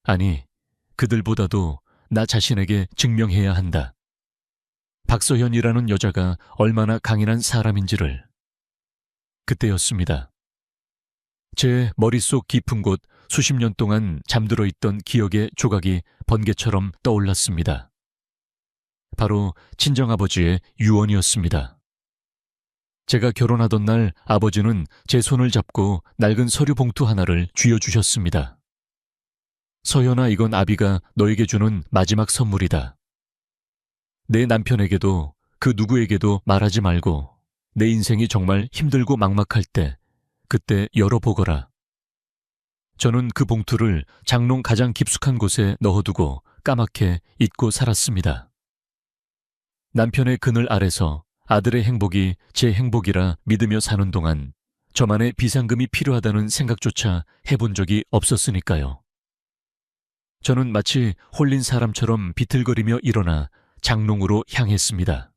아니, 그들보다도 나 자신에게 증명해야 한다. 박서현이라는 여자가 얼마나 강인한 사람인지를. 그때였습니다. 제 머릿속 깊은 곳 수십 년 동안 잠들어 있던 기억의 조각이 번개처럼 떠올랐습니다. 바로 친정아버지의 유언이었습니다. 제가 결혼하던 날 아버지는 제 손을 잡고 낡은 서류 봉투 하나를 쥐어주셨습니다. 서연아, 이건 아비가 너에게 주는 마지막 선물이다. 내 남편에게도 그 누구에게도 말하지 말고 내 인생이 정말 힘들고 막막할 때 그때 열어보거라. 저는 그 봉투를 장롱 가장 깊숙한 곳에 넣어두고 까맣게 잊고 살았습니다. 남편의 그늘 아래서 아들의 행복이 제 행복이라 믿으며 사는 동안 저만의 비상금이 필요하다는 생각조차 해본 적이 없었으니까요. 저는 마치 홀린 사람처럼 비틀거리며 일어나 장롱으로 향했습니다.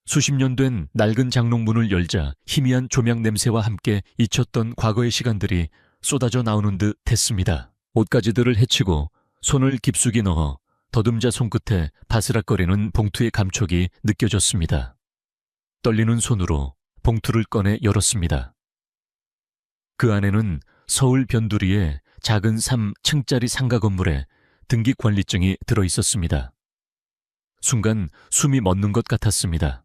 수십 년 된 낡은 장롱문을 열자 희미한 조명 냄새와 함께 잊혔던 과거의 시간들이 쏟아져 나오는 듯 했습니다. 옷가지들을 헤치고 손을 깊숙이 넣어 더듬자 손끝에 바스락거리는 봉투의 감촉이 느껴졌습니다. 떨리는 손으로 봉투를 꺼내 열었습니다. 그 안에는 서울 변두리의 작은 3층짜리 상가 건물에 등기관리증이 들어있었습니다. 순간 숨이 멎는 것 같았습니다.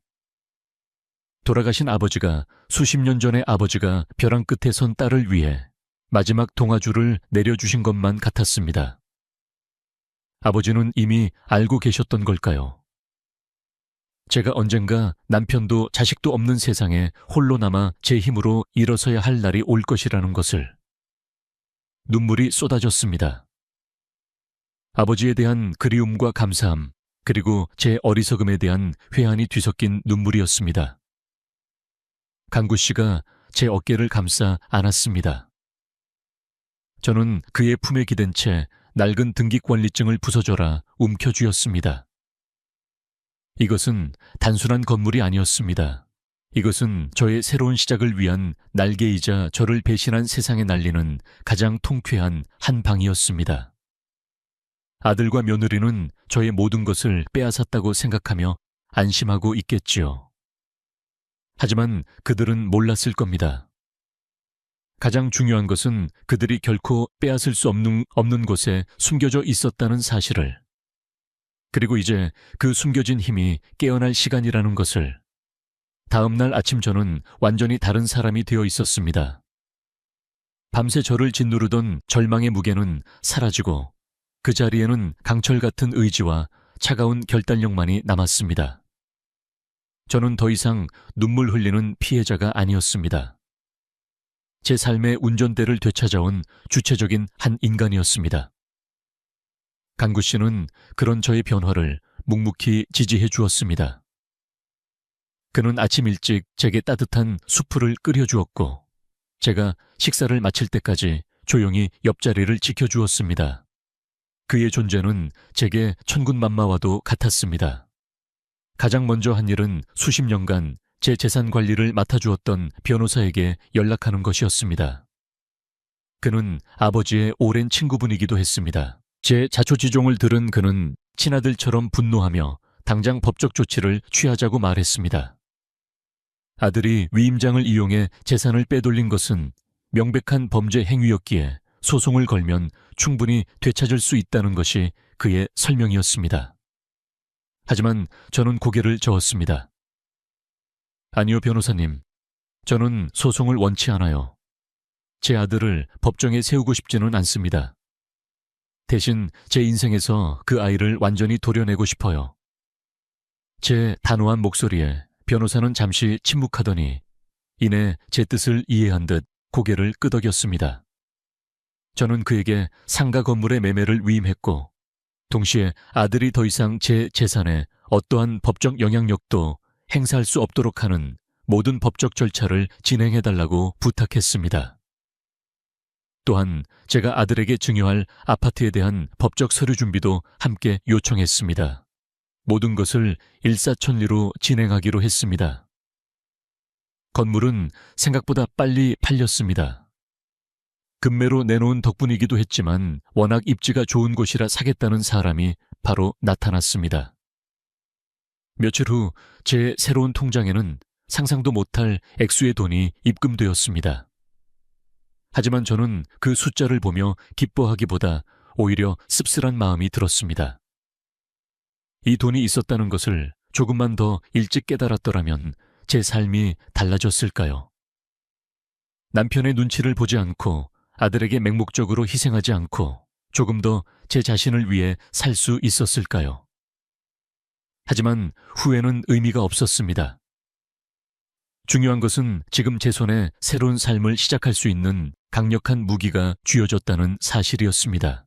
돌아가신 아버지가 수십 년 전에 아버지가 벼랑 끝에 선 딸을 위해 마지막 동아줄을 내려주신 것만 같았습니다. 아버지는 이미 알고 계셨던 걸까요? 제가 언젠가 남편도 자식도 없는 세상에 홀로 남아 제 힘으로 일어서야 할 날이 올 것이라는 것을. 눈물이 쏟아졌습니다. 아버지에 대한 그리움과 감사함, 그리고 제 어리석음에 대한 회한이 뒤섞인 눈물이었습니다. 강구 씨가 제 어깨를 감싸 안았습니다. 저는 그의 품에 기댄 채 낡은 등기관리증을 부서져라 움켜쥐었습니다. 이것은 단순한 건물이 아니었습니다. 이것은 저의 새로운 시작을 위한 날개이자 저를 배신한 세상에 날리는 가장 통쾌한 한 방이었습니다. 아들과 며느리는 저의 모든 것을 빼앗았다고 생각하며 안심하고 있겠지요. 하지만 그들은 몰랐을 겁니다. 가장 중요한 것은 그들이 결코 빼앗을 수 없는 곳에 숨겨져 있었다는 사실을, 그리고 이제 그 숨겨진 힘이 깨어날 시간이라는 것을. 다음 날 아침 저는 완전히 다른 사람이 되어 있었습니다. 밤새 저를 짓누르던 절망의 무게는 사라지고 그 자리에는 강철 같은 의지와 차가운 결단력만이 남았습니다. 저는 더 이상 눈물 흘리는 피해자가 아니었습니다. 제 삶의 운전대를 되찾아온 주체적인 한 인간이었습니다. 강구 씨는 그런 저의 변화를 묵묵히 지지해 주었습니다. 그는 아침 일찍 제게 따뜻한 수프를 끓여주었고 제가 식사를 마칠 때까지 조용히 옆자리를 지켜주었습니다. 그의 존재는 제게 천군만마와도 같았습니다. 가장 먼저 한 일은 수십 년간 제 재산 관리를 맡아주었던 변호사에게 연락하는 것이었습니다. 그는 아버지의 오랜 친구분이기도 했습니다. 제 자초지종을 들은 그는 친아들처럼 분노하며 당장 법적 조치를 취하자고 말했습니다. 아들이 위임장을 이용해 재산을 빼돌린 것은 명백한 범죄 행위였기에 소송을 걸면 충분히 되찾을 수 있다는 것이 그의 설명이었습니다. 하지만 저는 고개를 저었습니다. 아니요, 변호사님. 저는 소송을 원치 않아요. 제 아들을 법정에 세우고 싶지는 않습니다. 대신 제 인생에서 그 아이를 완전히 도려내고 싶어요. 제 단호한 목소리에 변호사는 잠시 침묵하더니 이내 제 뜻을 이해한 듯 고개를 끄덕였습니다. 저는 그에게 상가 건물의 매매를 위임했고 동시에 아들이 더 이상 제 재산에 어떠한 법적 영향력도 행사할 수 없도록 하는 모든 법적 절차를 진행해달라고 부탁했습니다. 또한 제가 아들에게 증여할 아파트에 대한 법적 서류 준비도 함께 요청했습니다. 모든 것을 일사천리로 진행하기로 했습니다. 건물은 생각보다 빨리 팔렸습니다. 급매로 내놓은 덕분이기도 했지만 워낙 입지가 좋은 곳이라 사겠다는 사람이 바로 나타났습니다. 며칠 후 제 새로운 통장에는 상상도 못할 액수의 돈이 입금되었습니다. 하지만 저는 그 숫자를 보며 기뻐하기보다 오히려 씁쓸한 마음이 들었습니다. 이 돈이 있었다는 것을 조금만 더 일찍 깨달았더라면 제 삶이 달라졌을까요? 남편의 눈치를 보지 않고 아들에게 맹목적으로 희생하지 않고 조금 더 제 자신을 위해 살 수 있었을까요? 하지만 후회는 의미가 없었습니다. 중요한 것은 지금 제 손에 새로운 삶을 시작할 수 있는 강력한 무기가 쥐어졌다는 사실이었습니다.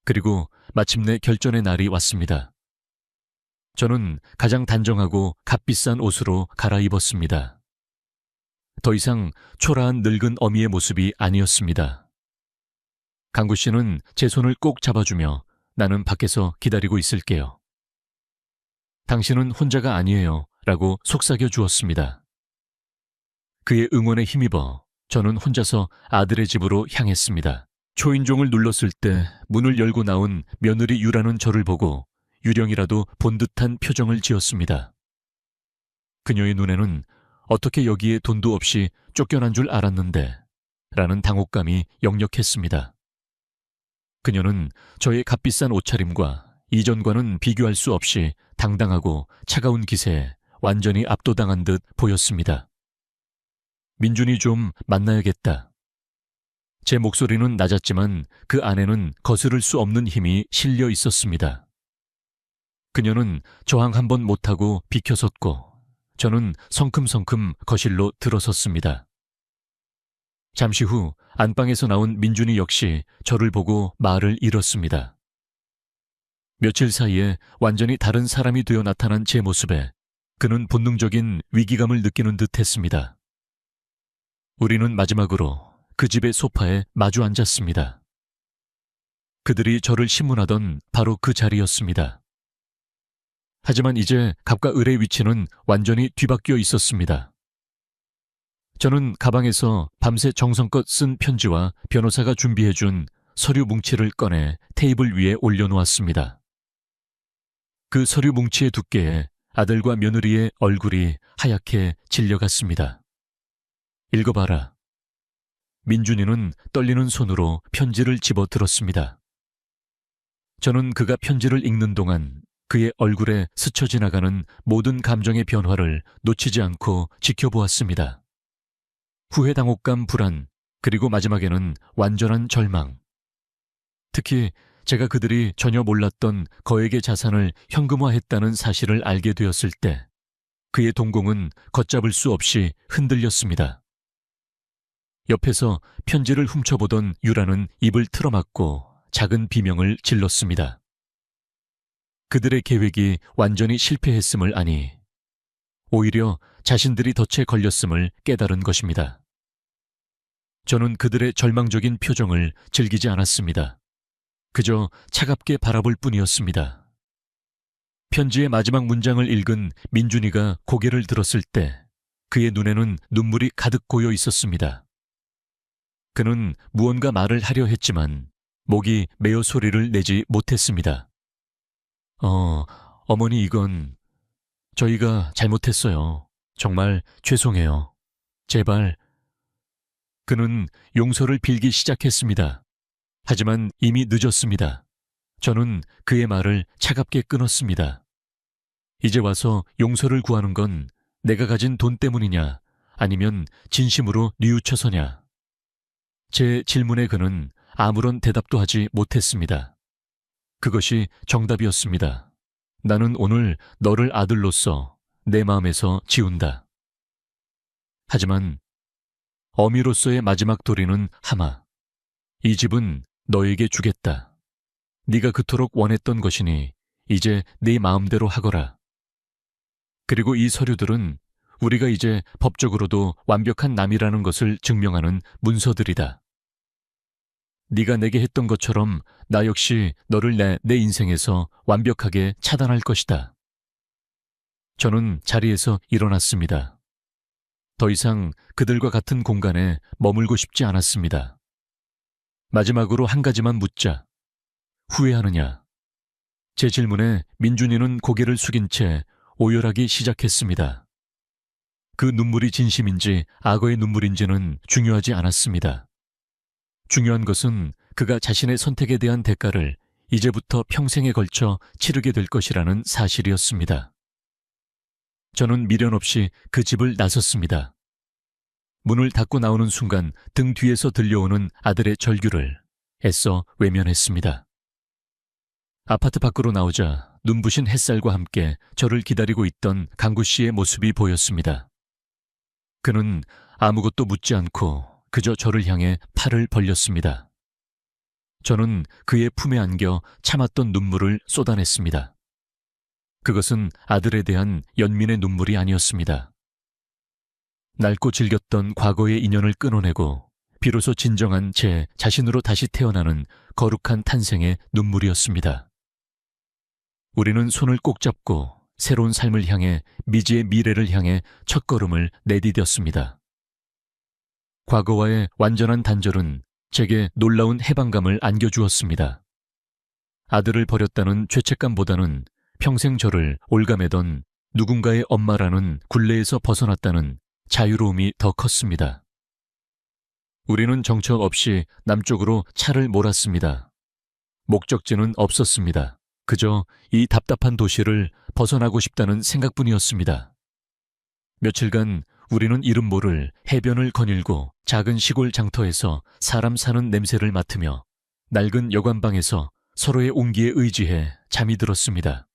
그리고 마침내 결전의 날이 왔습니다. 저는 가장 단정하고 값비싼 옷으로 갈아입었습니다. 더 이상 초라한 늙은 어미의 모습이 아니었습니다. 강구 씨는 제 손을 꼭 잡아주며 나는 밖에서 기다리고 있을게요. 당신은 혼자가 아니에요 라고 속삭여 주었습니다. 그의 응원에 힘입어 저는 혼자서 아들의 집으로 향했습니다. 초인종을 눌렀을 때 문을 열고 나온 며느리 유라는 저를 보고 유령이라도 본 듯한 표정을 지었습니다. 그녀의 눈에는 어떻게 여기에 돈도 없이 쫓겨난 줄 알았는데 라는 당혹감이 역력했습니다. 그녀는 저의 값비싼 옷차림과 이전과는 비교할 수 없이 당당하고 차가운 기세에 완전히 압도당한 듯 보였습니다. 민준이 좀 만나야겠다. 제 목소리는 낮았지만 그 안에는 거스를 수 없는 힘이 실려 있었습니다. 그녀는 저항 한번 못하고 비켜섰고 저는 성큼성큼 거실로 들어섰습니다. 잠시 후 안방에서 나온 민준이 역시 저를 보고 말을 잃었습니다. 며칠 사이에 완전히 다른 사람이 되어 나타난 제 모습에 그는 본능적인 위기감을 느끼는 듯 했습니다. 우리는 마지막으로 그 집의 소파에 마주 앉았습니다. 그들이 저를 신문하던 바로 그 자리였습니다. 하지만 이제 갑과 을의 위치는 완전히 뒤바뀌어 있었습니다. 저는 가방에서 밤새 정성껏 쓴 편지와 변호사가 준비해준 서류 뭉치를 꺼내 테이블 위에 올려놓았습니다. 그 서류 뭉치의 두께에 아들과 며느리의 얼굴이 하얗게 질려갔습니다. 읽어봐라. 민준이는 떨리는 손으로 편지를 집어들었습니다. 저는 그가 편지를 읽는 동안 그의 얼굴에 스쳐 지나가는 모든 감정의 변화를 놓치지 않고 지켜보았습니다. 후회당혹감, 불안, 그리고 마지막에는 완전한 절망. 특히 제가 그들이 전혀 몰랐던 거액의 자산을 현금화했다는 사실을 알게 되었을 때 그의 동공은 걷잡을 수 없이 흔들렸습니다. 옆에서 편지를 훔쳐보던 유라는 입을 틀어막고 작은 비명을 질렀습니다. 그들의 계획이 완전히 실패했음을 아니 오히려 자신들이 덫에 걸렸음을 깨달은 것입니다. 저는 그들의 절망적인 표정을 즐기지 않았습니다. 그저 차갑게 바라볼 뿐이었습니다. 편지의 마지막 문장을 읽은 민준이가 고개를 들었을 때 그의 눈에는 눈물이 가득 고여 있었습니다. 그는 무언가 말을 하려 했지만 목이 메어 소리를 내지 못했습니다. 어머니, 이건 저희가 잘못했어요. 정말 죄송해요. 제발. 그는 용서를 빌기 시작했습니다. 하지만 이미 늦었습니다. 저는 그의 말을 차갑게 끊었습니다. 이제 와서 용서를 구하는 건 내가 가진 돈 때문이냐, 아니면 진심으로 뉘우쳐서냐. 제 질문에 그는 아무런 대답도 하지 못했습니다. 그것이 정답이었습니다. 나는 오늘 너를 아들로서 내 마음에서 지운다. 하지만 어미로서의 마지막 도리는 하마. 이 집은 너에게 주겠다. 네가 그토록 원했던 것이니 이제 네 마음대로 하거라. 그리고 이 서류들은 우리가 이제 법적으로도 완벽한 남이라는 것을 증명하는 문서들이다. 네가 내게 했던 것처럼 나 역시 너를 내 인생에서 완벽하게 차단할 것이다. 저는 자리에서 일어났습니다. 더 이상 그들과 같은 공간에 머물고 싶지 않았습니다. 마지막으로 한 가지만 묻자. 후회하느냐? 제 질문에 민준이는 고개를 숙인 채 오열하기 시작했습니다. 그 눈물이 진심인지 악어의 눈물인지는 중요하지 않았습니다. 중요한 것은 그가 자신의 선택에 대한 대가를 이제부터 평생에 걸쳐 치르게 될 것이라는 사실이었습니다. 저는 미련 없이 그 집을 나섰습니다. 문을 닫고 나오는 순간 등 뒤에서 들려오는 아들의 절규를 애써 외면했습니다. 아파트 밖으로 나오자 눈부신 햇살과 함께 저를 기다리고 있던 강구 씨의 모습이 보였습니다. 그는 아무것도 묻지 않고 그저 저를 향해 팔을 벌렸습니다. 저는 그의 품에 안겨 참았던 눈물을 쏟아냈습니다. 그것은 아들에 대한 연민의 눈물이 아니었습니다. 낡고 즐겼던 과거의 인연을 끊어내고 비로소 진정한 제 자신으로 다시 태어나는 거룩한 탄생의 눈물이었습니다. 우리는 손을 꼭 잡고 새로운 삶을 향해 미지의 미래를 향해 첫걸음을 내디뎠습니다. 과거와의 완전한 단절은 제게 놀라운 해방감을 안겨주었습니다. 아들을 버렸다는 죄책감보다는 평생 저를 올가매던 누군가의 엄마라는 굴레에서 벗어났다는 자유로움이 더 컸습니다. 우리는 정처 없이 남쪽으로 차를 몰았습니다. 목적지는 없었습니다. 그저 이 답답한 도시를 벗어나고 싶다는 생각뿐이었습니다. 며칠간 우리는 이름 모를 해변을 거닐고 작은 시골 장터에서 사람 사는 냄새를 맡으며 낡은 여관방에서 서로의 온기에 의지해 잠이 들었습니다.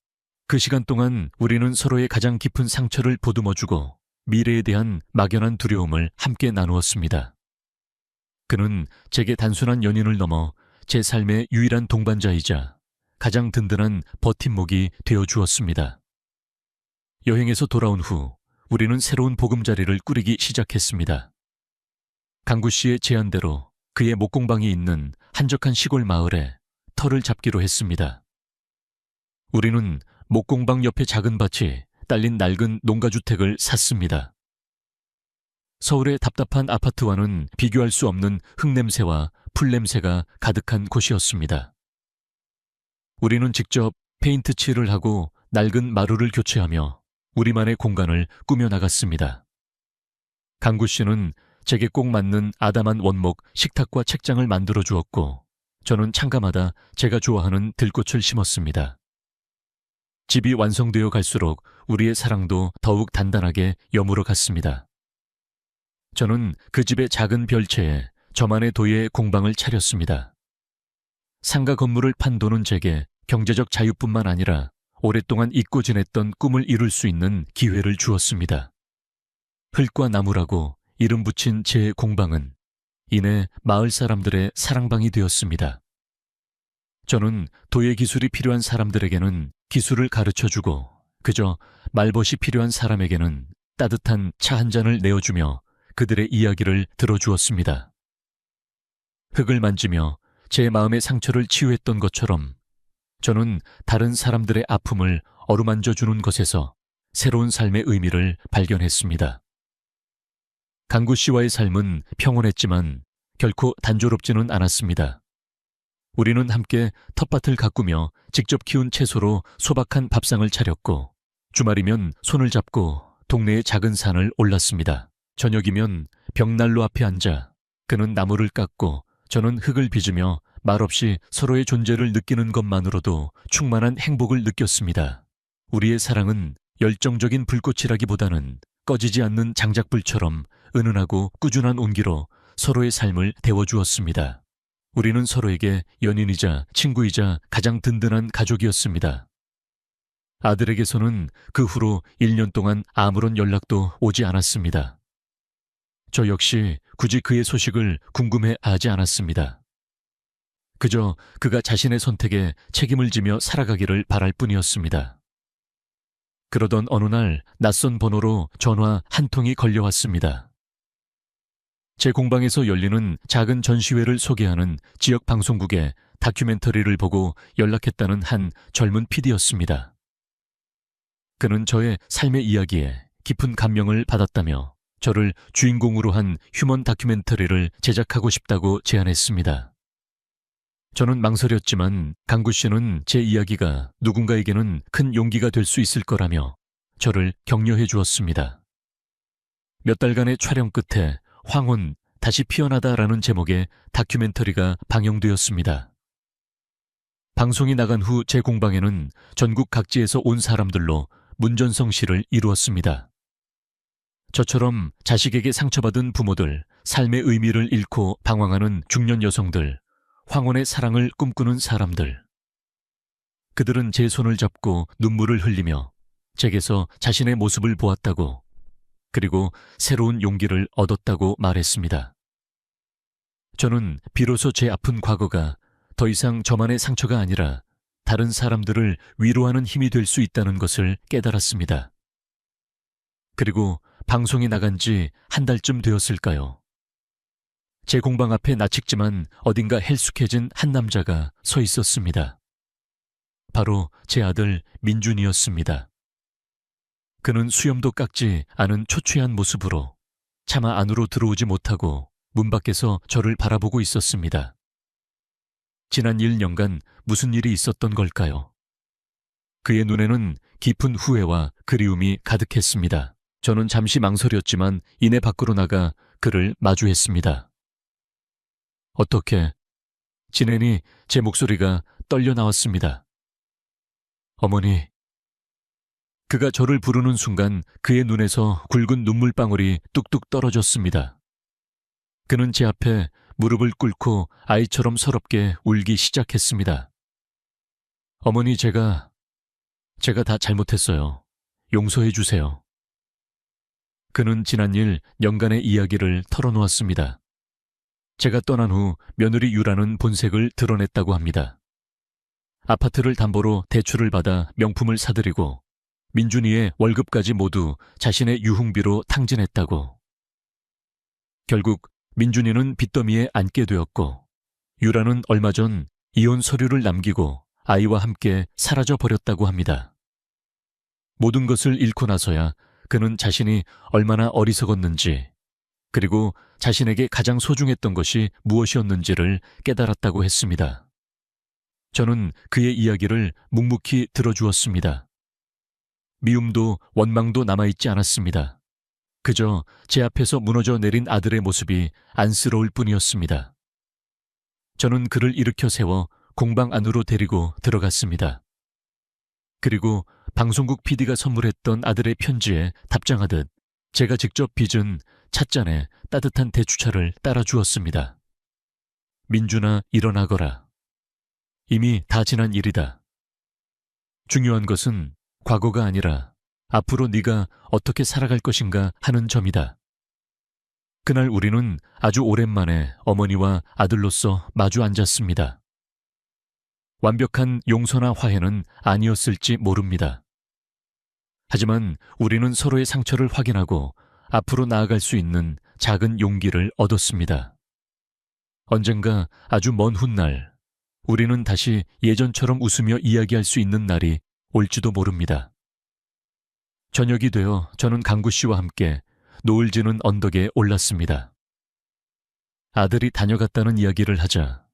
그 시간 동안 우리는 서로의 가장 깊은 상처를 보듬어주고 미래에 대한 막연한 두려움을 함께 나누었습니다. 그는 제게 단순한 연인을 넘어 제 삶의 유일한 동반자이자 가장 든든한 버팀목이 되어주었습니다. 여행에서 돌아온 후 우리는 새로운 보금자리를 꾸리기 시작했습니다. 강구 씨의 제안대로 그의 목공방이 있는 한적한 시골 마을에 터를 잡기로 했습니다. 우리는 목공방 옆에 작은 밭이 딸린 낡은 농가주택을 샀습니다. 서울의 답답한 아파트와는 비교할 수 없는 흙냄새와 풀냄새가 가득한 곳이었습니다. 우리는 직접 페인트 칠을 하고 낡은 마루를 교체하며 우리만의 공간을 꾸며나갔습니다. 강구 씨는 제게 꼭 맞는 아담한 원목 식탁과 책장을 만들어 주었고, 저는 창가마다 제가 좋아하는 들꽃을 심었습니다. 집이 완성되어 갈수록 우리의 사랑도 더욱 단단하게 여물어 갔습니다. 저는 그 집의 작은 별채에 저만의 도예의 공방을 차렸습니다. 상가 건물을 판 돈은 제게 경제적 자유뿐만 아니라 오랫동안 잊고 지냈던 꿈을 이룰 수 있는 기회를 주었습니다. 흙과 나무라고 이름 붙인 제 공방은 이내 마을 사람들의 사랑방이 되었습니다. 저는 도예 기술이 필요한 사람들에게는 기술을 가르쳐주고, 그저 말벗이 필요한 사람에게는 따뜻한 차 한 잔을 내어주며 그들의 이야기를 들어주었습니다. 흙을 만지며 제 마음의 상처를 치유했던 것처럼 저는 다른 사람들의 아픔을 어루만져 주는 것에서 새로운 삶의 의미를 발견했습니다. 강구 씨와의 삶은 평온했지만 결코 단조롭지는 않았습니다. 우리는 함께 텃밭을 가꾸며 직접 키운 채소로 소박한 밥상을 차렸고, 주말이면 손을 잡고 동네의 작은 산을 올랐습니다. 저녁이면 벽난로 앞에 앉아 그는 나무를 깎고 저는 흙을 빚으며 말없이 서로의 존재를 느끼는 것만으로도 충만한 행복을 느꼈습니다. 우리의 사랑은 열정적인 불꽃이라기보다는 꺼지지 않는 장작불처럼 은은하고 꾸준한 온기로 서로의 삶을 데워주었습니다. 우리는 서로에게 연인이자 친구이자 가장 든든한 가족이었습니다. 아들에게서는 그 후로 1년 동안 아무런 연락도 오지 않았습니다. 저 역시 굳이 그의 소식을 궁금해 하지 않았습니다. 그저 그가 자신의 선택에 책임을 지며 살아가기를 바랄 뿐이었습니다. 그러던 어느 날 낯선 번호로 전화 한 통이 걸려왔습니다. 제 공방에서 열리는 작은 전시회를 소개하는 지역 방송국의 다큐멘터리를 보고 연락했다는 한 젊은 PD였습니다. 그는 저의 삶의 이야기에 깊은 감명을 받았다며 저를 주인공으로 한 휴먼 다큐멘터리를 제작하고 싶다고 제안했습니다. 저는 망설였지만 강구 씨는 제 이야기가 누군가에게는 큰 용기가 될 수 있을 거라며 저를 격려해 주었습니다. 몇 달간의 촬영 끝에 황혼, 다시 피어나다라는 제목의 다큐멘터리가 방영되었습니다. 방송이 나간 후 제 공방에는 전국 각지에서 온 사람들로 문전성시를 이루었습니다. 저처럼 자식에게 상처받은 부모들, 삶의 의미를 잃고 방황하는 중년 여성들, 황혼의 사랑을 꿈꾸는 사람들. 그들은 제 손을 잡고 눈물을 흘리며 제게서 자신의 모습을 보았다고, 그리고 새로운 용기를 얻었다고 말했습니다. 저는 비로소 제 아픈 과거가 더 이상 저만의 상처가 아니라 다른 사람들을 위로하는 힘이 될 수 있다는 것을 깨달았습니다. 그리고 방송이 나간 지 한 달쯤 되었을까요? 제 공방 앞에 낯익지만 어딘가 헬쑥해진 한 남자가 서 있었습니다. 바로 제 아들 민준이었습니다. 그는 수염도 깎지 않은 초췌한 모습으로 차마 안으로 들어오지 못하고 문 밖에서 저를 바라보고 있었습니다. 지난 1년간 무슨 일이 있었던 걸까요? 그의 눈에는 깊은 후회와 그리움이 가득했습니다. 저는 잠시 망설였지만 이내 밖으로 나가 그를 마주했습니다. 어떻게 지내니? 제 목소리가 떨려 나왔습니다. 어머니. 그가 저를 부르는 순간 그의 눈에서 굵은 눈물방울이 뚝뚝 떨어졌습니다. 그는 제 앞에 무릎을 꿇고 아이처럼 서럽게 울기 시작했습니다. 어머니, 제가 다 잘못했어요. 용서해 주세요. 그는 지난 일 연간의 이야기를 털어놓았습니다. 제가 떠난 후 며느리 유라는 본색을 드러냈다고 합니다. 아파트를 담보로 대출을 받아 명품을 사들이고 민준이의 월급까지 모두 자신의 유흥비로 탕진했다고. 결국 민준이는 빚더미에 앉게 되었고 유라는 얼마 전 이혼 서류를 남기고 아이와 함께 사라져 버렸다고 합니다. 모든 것을 잃고 나서야 그는 자신이 얼마나 어리석었는지, 그리고 자신에게 가장 소중했던 것이 무엇이었는지를 깨달았다고 했습니다. 저는 그의 이야기를 묵묵히 들어주었습니다. 미움도 원망도 남아있지 않았습니다. 그저 제 앞에서 무너져 내린 아들의 모습이 안쓰러울 뿐이었습니다. 저는 그를 일으켜 세워 공방 안으로 데리고 들어갔습니다. 그리고 방송국 PD가 선물했던 아들의 편지에 답장하듯 제가 직접 빚은 찻잔에 따뜻한 대추차를 따라 주었습니다. 민준아, 일어나거라. 이미 다 지난 일이다. 중요한 것은 과거가 아니라 앞으로 네가 어떻게 살아갈 것인가 하는 점이다. 그날 우리는 아주 오랜만에 어머니와 아들로서 마주 앉았습니다. 완벽한 용서나 화해는 아니었을지 모릅니다. 하지만 우리는 서로의 상처를 확인하고 앞으로 나아갈 수 있는 작은 용기를 얻었습니다. 언젠가 아주 먼 훗날 우리는 다시 예전처럼 웃으며 이야기할 수 있는 날이 올지도 모릅니다. 저녁이 되어 저는 강구 씨와 함께 노을 지는 언덕에 올랐습니다. 아들이 다녀갔다는 이야기를 하자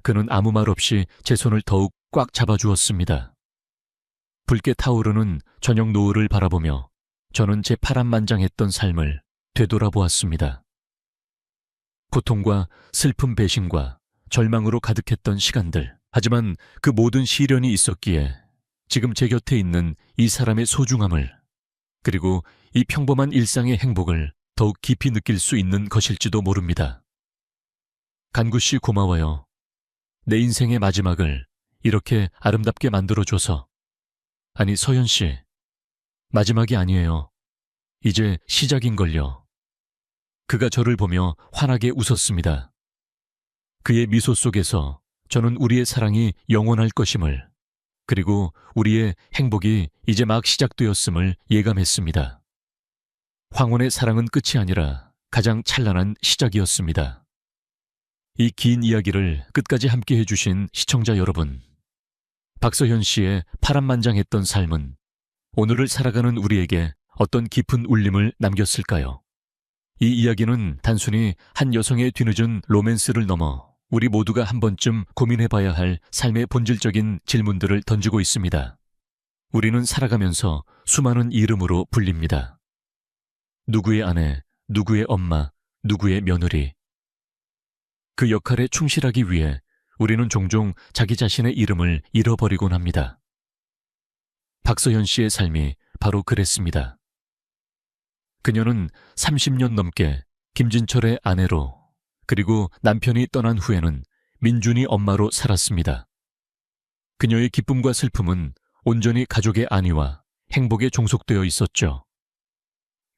그는 아무 말 없이 제 손을 더욱 꽉 잡아주었습니다. 붉게 타오르는 저녁 노을을 바라보며 저는 제 파란만장했던 삶을 되돌아보았습니다. 고통과 슬픔, 배신과 절망으로 가득했던 시간들. 하지만 그 모든 시련이 있었기에 지금 제 곁에 있는 이 사람의 소중함을, 그리고 이 평범한 일상의 행복을 더욱 깊이 느낄 수 있는 것일지도 모릅니다. 간구 씨, 고마워요. 내 인생의 마지막을 이렇게 아름답게 만들어줘서. 아니, 서현 씨, 마지막이 아니에요. 이제 시작인걸요. 그가 저를 보며 환하게 웃었습니다. 그의 미소 속에서 저는 우리의 사랑이 영원할 것임을, 그리고 우리의 행복이 이제 막 시작되었음을 예감했습니다. 황혼의 사랑은 끝이 아니라 가장 찬란한 시작이었습니다. 이 긴 이야기를 끝까지 함께 해주신 시청자 여러분, 박서현 씨의 파란만장했던 삶은 오늘을 살아가는 우리에게 어떤 깊은 울림을 남겼을까요? 이 이야기는 단순히 한 여성의 뒤늦은 로맨스를 넘어 우리 모두가 한 번쯤 고민해봐야 할 삶의 본질적인 질문들을 던지고 있습니다. 우리는 살아가면서 수많은 이름으로 불립니다. 누구의 아내, 누구의 엄마, 누구의 며느리. 그 역할에 충실하기 위해 우리는 종종 자기 자신의 이름을 잃어버리곤 합니다. 박서현 씨의 삶이 바로 그랬습니다. 그녀는 30년 넘게 김진철의 아내로, 그리고 남편이 떠난 후에는 민준이 엄마로 살았습니다. 그녀의 기쁨과 슬픔은 온전히 가족의 안위와 행복에 종속되어 있었죠.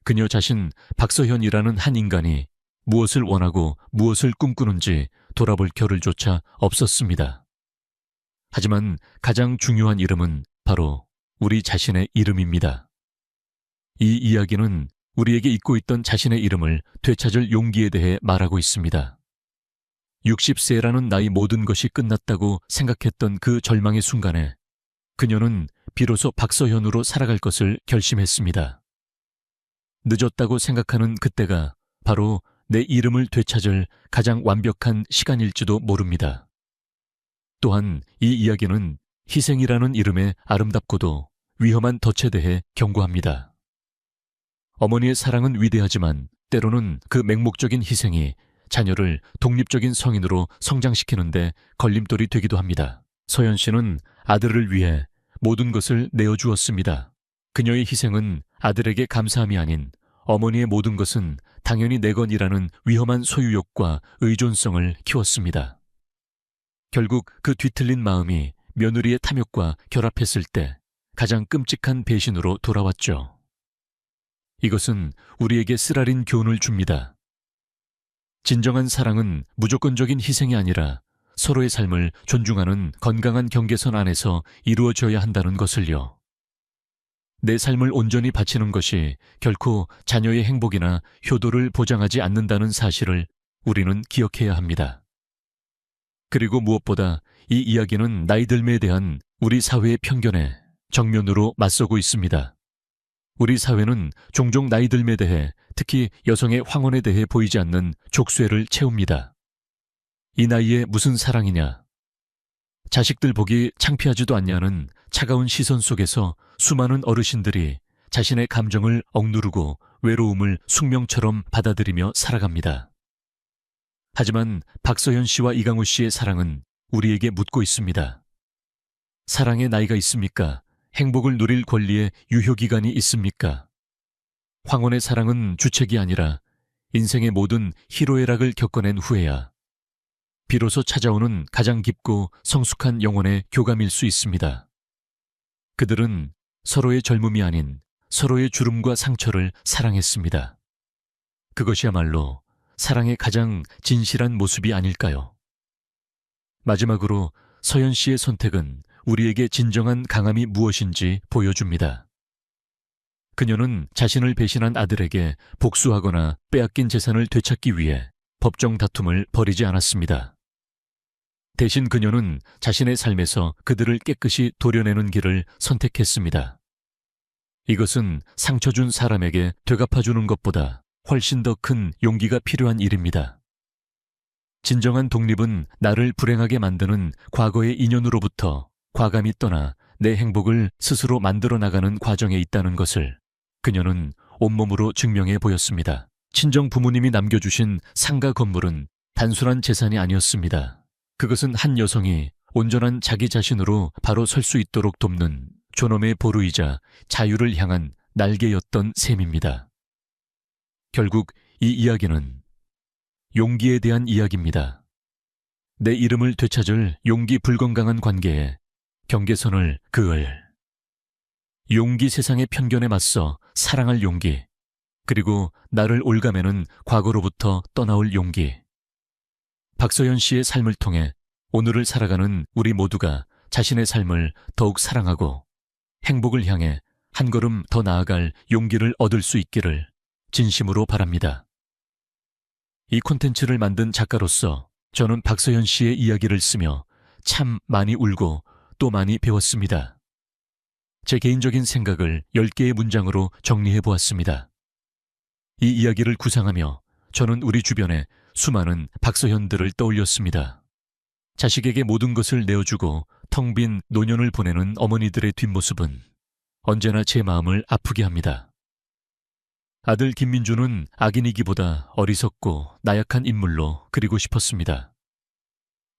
그녀 자신 박서현이라는 한 인간이 무엇을 원하고 무엇을 꿈꾸는지 돌아볼 겨를조차 없었습니다. 하지만 가장 중요한 이름은 바로 우리 자신의 이름입니다. 이 이야기는 우리에게 잊고 있던 자신의 이름을 되찾을 용기에 대해 말하고 있습니다. 60세라는 나이 모든 것이 끝났다고 생각했던 그 절망의 순간에 그녀는 비로소 박서현으로 살아갈 것을 결심했습니다. 늦었다고 생각하는 그때가 바로 내 이름을 되찾을 가장 완벽한 시간일지도 모릅니다. 또한 이 이야기는 희생이라는 이름의 아름답고도 위험한 덫에 대해 경고합니다. 어머니의 사랑은 위대하지만 때로는 그 맹목적인 희생이 자녀를 독립적인 성인으로 성장시키는데 걸림돌이 되기도 합니다. 서현 씨는 아들을 위해 모든 것을 내어주었습니다. 그녀의 희생은 아들에게 감사함이 아닌 어머니의 모든 것은 당연히 내 건이라는 위험한 소유욕과 의존성을 키웠습니다. 결국 그 뒤틀린 마음이 며느리의 탐욕과 결합했을 때 가장 끔찍한 배신으로 돌아왔죠. 이것은 우리에게 쓰라린 교훈을 줍니다. 진정한 사랑은 무조건적인 희생이 아니라 서로의 삶을 존중하는 건강한 경계선 안에서 이루어져야 한다는 것을요. 내 삶을 온전히 바치는 것이 결코 자녀의 행복이나 효도를 보장하지 않는다는 사실을 우리는 기억해야 합니다. 그리고 무엇보다 이 이야기는 나이 들매에 대한 우리 사회의 편견에 정면으로 맞서고 있습니다. 우리 사회는 종종 나이 듦에 대해, 특히 여성의 황혼에 대해 보이지 않는 족쇄를 채웁니다. 이 나이에 무슨 사랑이냐? 자식들 보기 창피하지도 않냐는 차가운 시선 속에서 수많은 어르신들이 자신의 감정을 억누르고 외로움을 숙명처럼 받아들이며 살아갑니다. 하지만 박서현 씨와 이강우 씨의 사랑은 우리에게 묻고 있습니다. 사랑의 나이가 있습니까? 행복을 누릴 권리의 유효기간이 있습니까? 황혼의 사랑은 주책이 아니라 인생의 모든 희로애락을 겪어낸 후에야 비로소 찾아오는 가장 깊고 성숙한 영혼의 교감일 수 있습니다. 그들은 서로의 젊음이 아닌 서로의 주름과 상처를 사랑했습니다. 그것이야말로 사랑의 가장 진실한 모습이 아닐까요? 마지막으로 서현 씨의 선택은 우리에게 진정한 강함이 무엇인지 보여줍니다. 그녀는 자신을 배신한 아들에게 복수하거나 빼앗긴 재산을 되찾기 위해 법정 다툼을 벌이지 않았습니다. 대신 그녀는 자신의 삶에서 그들을 깨끗이 도려내는 길을 선택했습니다. 이것은 상처 준 사람에게 되갚아주는 것보다 훨씬 더 큰 용기가 필요한 일입니다. 진정한 독립은 나를 불행하게 만드는 과거의 인연으로부터 과감히 떠나 내 행복을 스스로 만들어 나가는 과정에 있다는 것을 그녀는 온몸으로 증명해 보였습니다. 친정 부모님이 남겨주신 상가 건물은 단순한 재산이 아니었습니다. 그것은 한 여성이 온전한 자기 자신으로 바로 설 수 있도록 돕는 존엄의 보루이자 자유를 향한 날개였던 셈입니다. 결국 이 이야기는 용기에 대한 이야기입니다. 내 이름을 되찾을 용기 불건강한 관계에 경계선을 그을. 용기 세상의 편견에 맞서 사랑할 용기, 그리고 나를 올가매는 과거로부터 떠나올 용기. 박서현 씨의 삶을 통해 오늘을 살아가는 우리 모두가 자신의 삶을 더욱 사랑하고 행복을 향해 한 걸음 더 나아갈 용기를 얻을 수 있기를 진심으로 바랍니다. 이 콘텐츠를 만든 작가로서 저는 박서현 씨의 이야기를 쓰며 참 많이 울고 또 많이 배웠습니다. 제 개인적인 생각을 10개의 문장으로 정리해 보았습니다. 이 이야기를 구상하며 저는 우리 주변에 수많은 박서현들을 떠올렸습니다. 자식에게 모든 것을 내어주고 텅 빈 노년을 보내는 어머니들의 뒷모습은 언제나 제 마음을 아프게 합니다. 아들 김민주는 악인이기보다 어리석고 나약한 인물로 그리고 싶었습니다.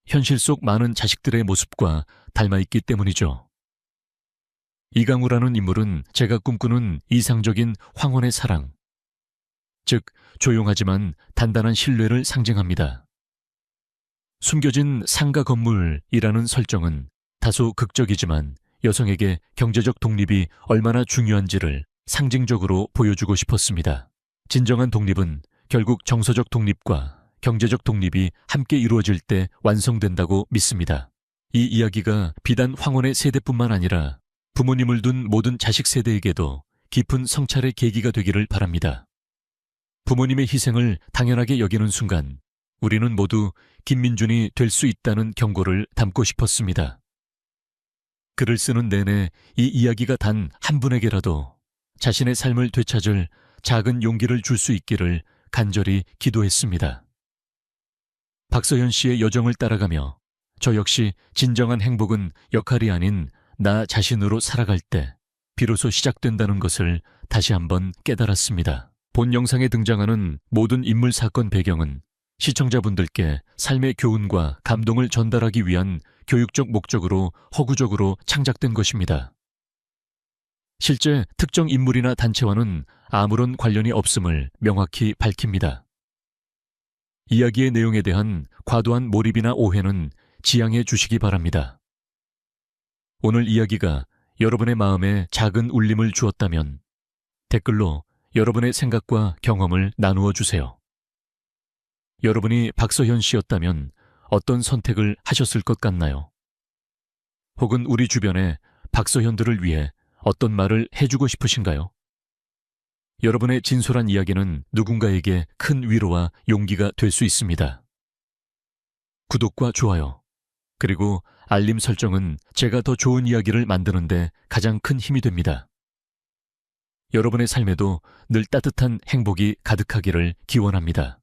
현실 속 많은 자식들의 모습과 닮아있기 때문이죠. 이강우라는 인물은 제가 꿈꾸는 이상적인 황혼의 사랑, 즉 조용하지만 단단한 신뢰를 상징합니다. 숨겨진 상가 건물이라는 설정은 다소 극적이지만 여성에게 경제적 독립이 얼마나 중요한지를 상징적으로 보여주고 싶었습니다. 진정한 독립은 결국 정서적 독립과 경제적 독립이 함께 이루어질 때 완성된다고 믿습니다. 이 이야기가 비단 황혼의 세대뿐만 아니라 부모님을 둔 모든 자식 세대에게도 깊은 성찰의 계기가 되기를 바랍니다. 부모님의 희생을 당연하게 여기는 순간 우리는 모두 김민준이 될 수 있다는 경고를 담고 싶었습니다. 글을 쓰는 내내 이 이야기가 단 한 분에게라도 자신의 삶을 되찾을 작은 용기를 줄 수 있기를 간절히 기도했습니다. 박서현 씨의 여정을 따라가며 저 역시 진정한 행복은 역할이 아닌 나 자신으로 살아갈 때 비로소 시작된다는 것을 다시 한번 깨달았습니다. 본 영상에 등장하는 모든 인물 사건 배경은 시청자분들께 삶의 교훈과 감동을 전달하기 위한 교육적 목적으로 허구적으로 창작된 것입니다. 실제 특정 인물이나 단체와는 아무런 관련이 없음을 명확히 밝힙니다. 이야기의 내용에 대한 과도한 몰입이나 오해는 지양해 주시기 바랍니다. 오늘 이야기가 여러분의 마음에 작은 울림을 주었다면 댓글로 여러분의 생각과 경험을 나누어 주세요. 여러분이 박서현 씨였다면 어떤 선택을 하셨을 것 같나요? 혹은 우리 주변에 박서현들을 위해 어떤 말을 해주고 싶으신가요? 여러분의 진솔한 이야기는 누군가에게 큰 위로와 용기가 될 수 있습니다. 구독과 좋아요, 그리고 알림 설정은 제가 더 좋은 이야기를 만드는데 가장 큰 힘이 됩니다. 여러분의 삶에도 늘 따뜻한 행복이 가득하기를 기원합니다.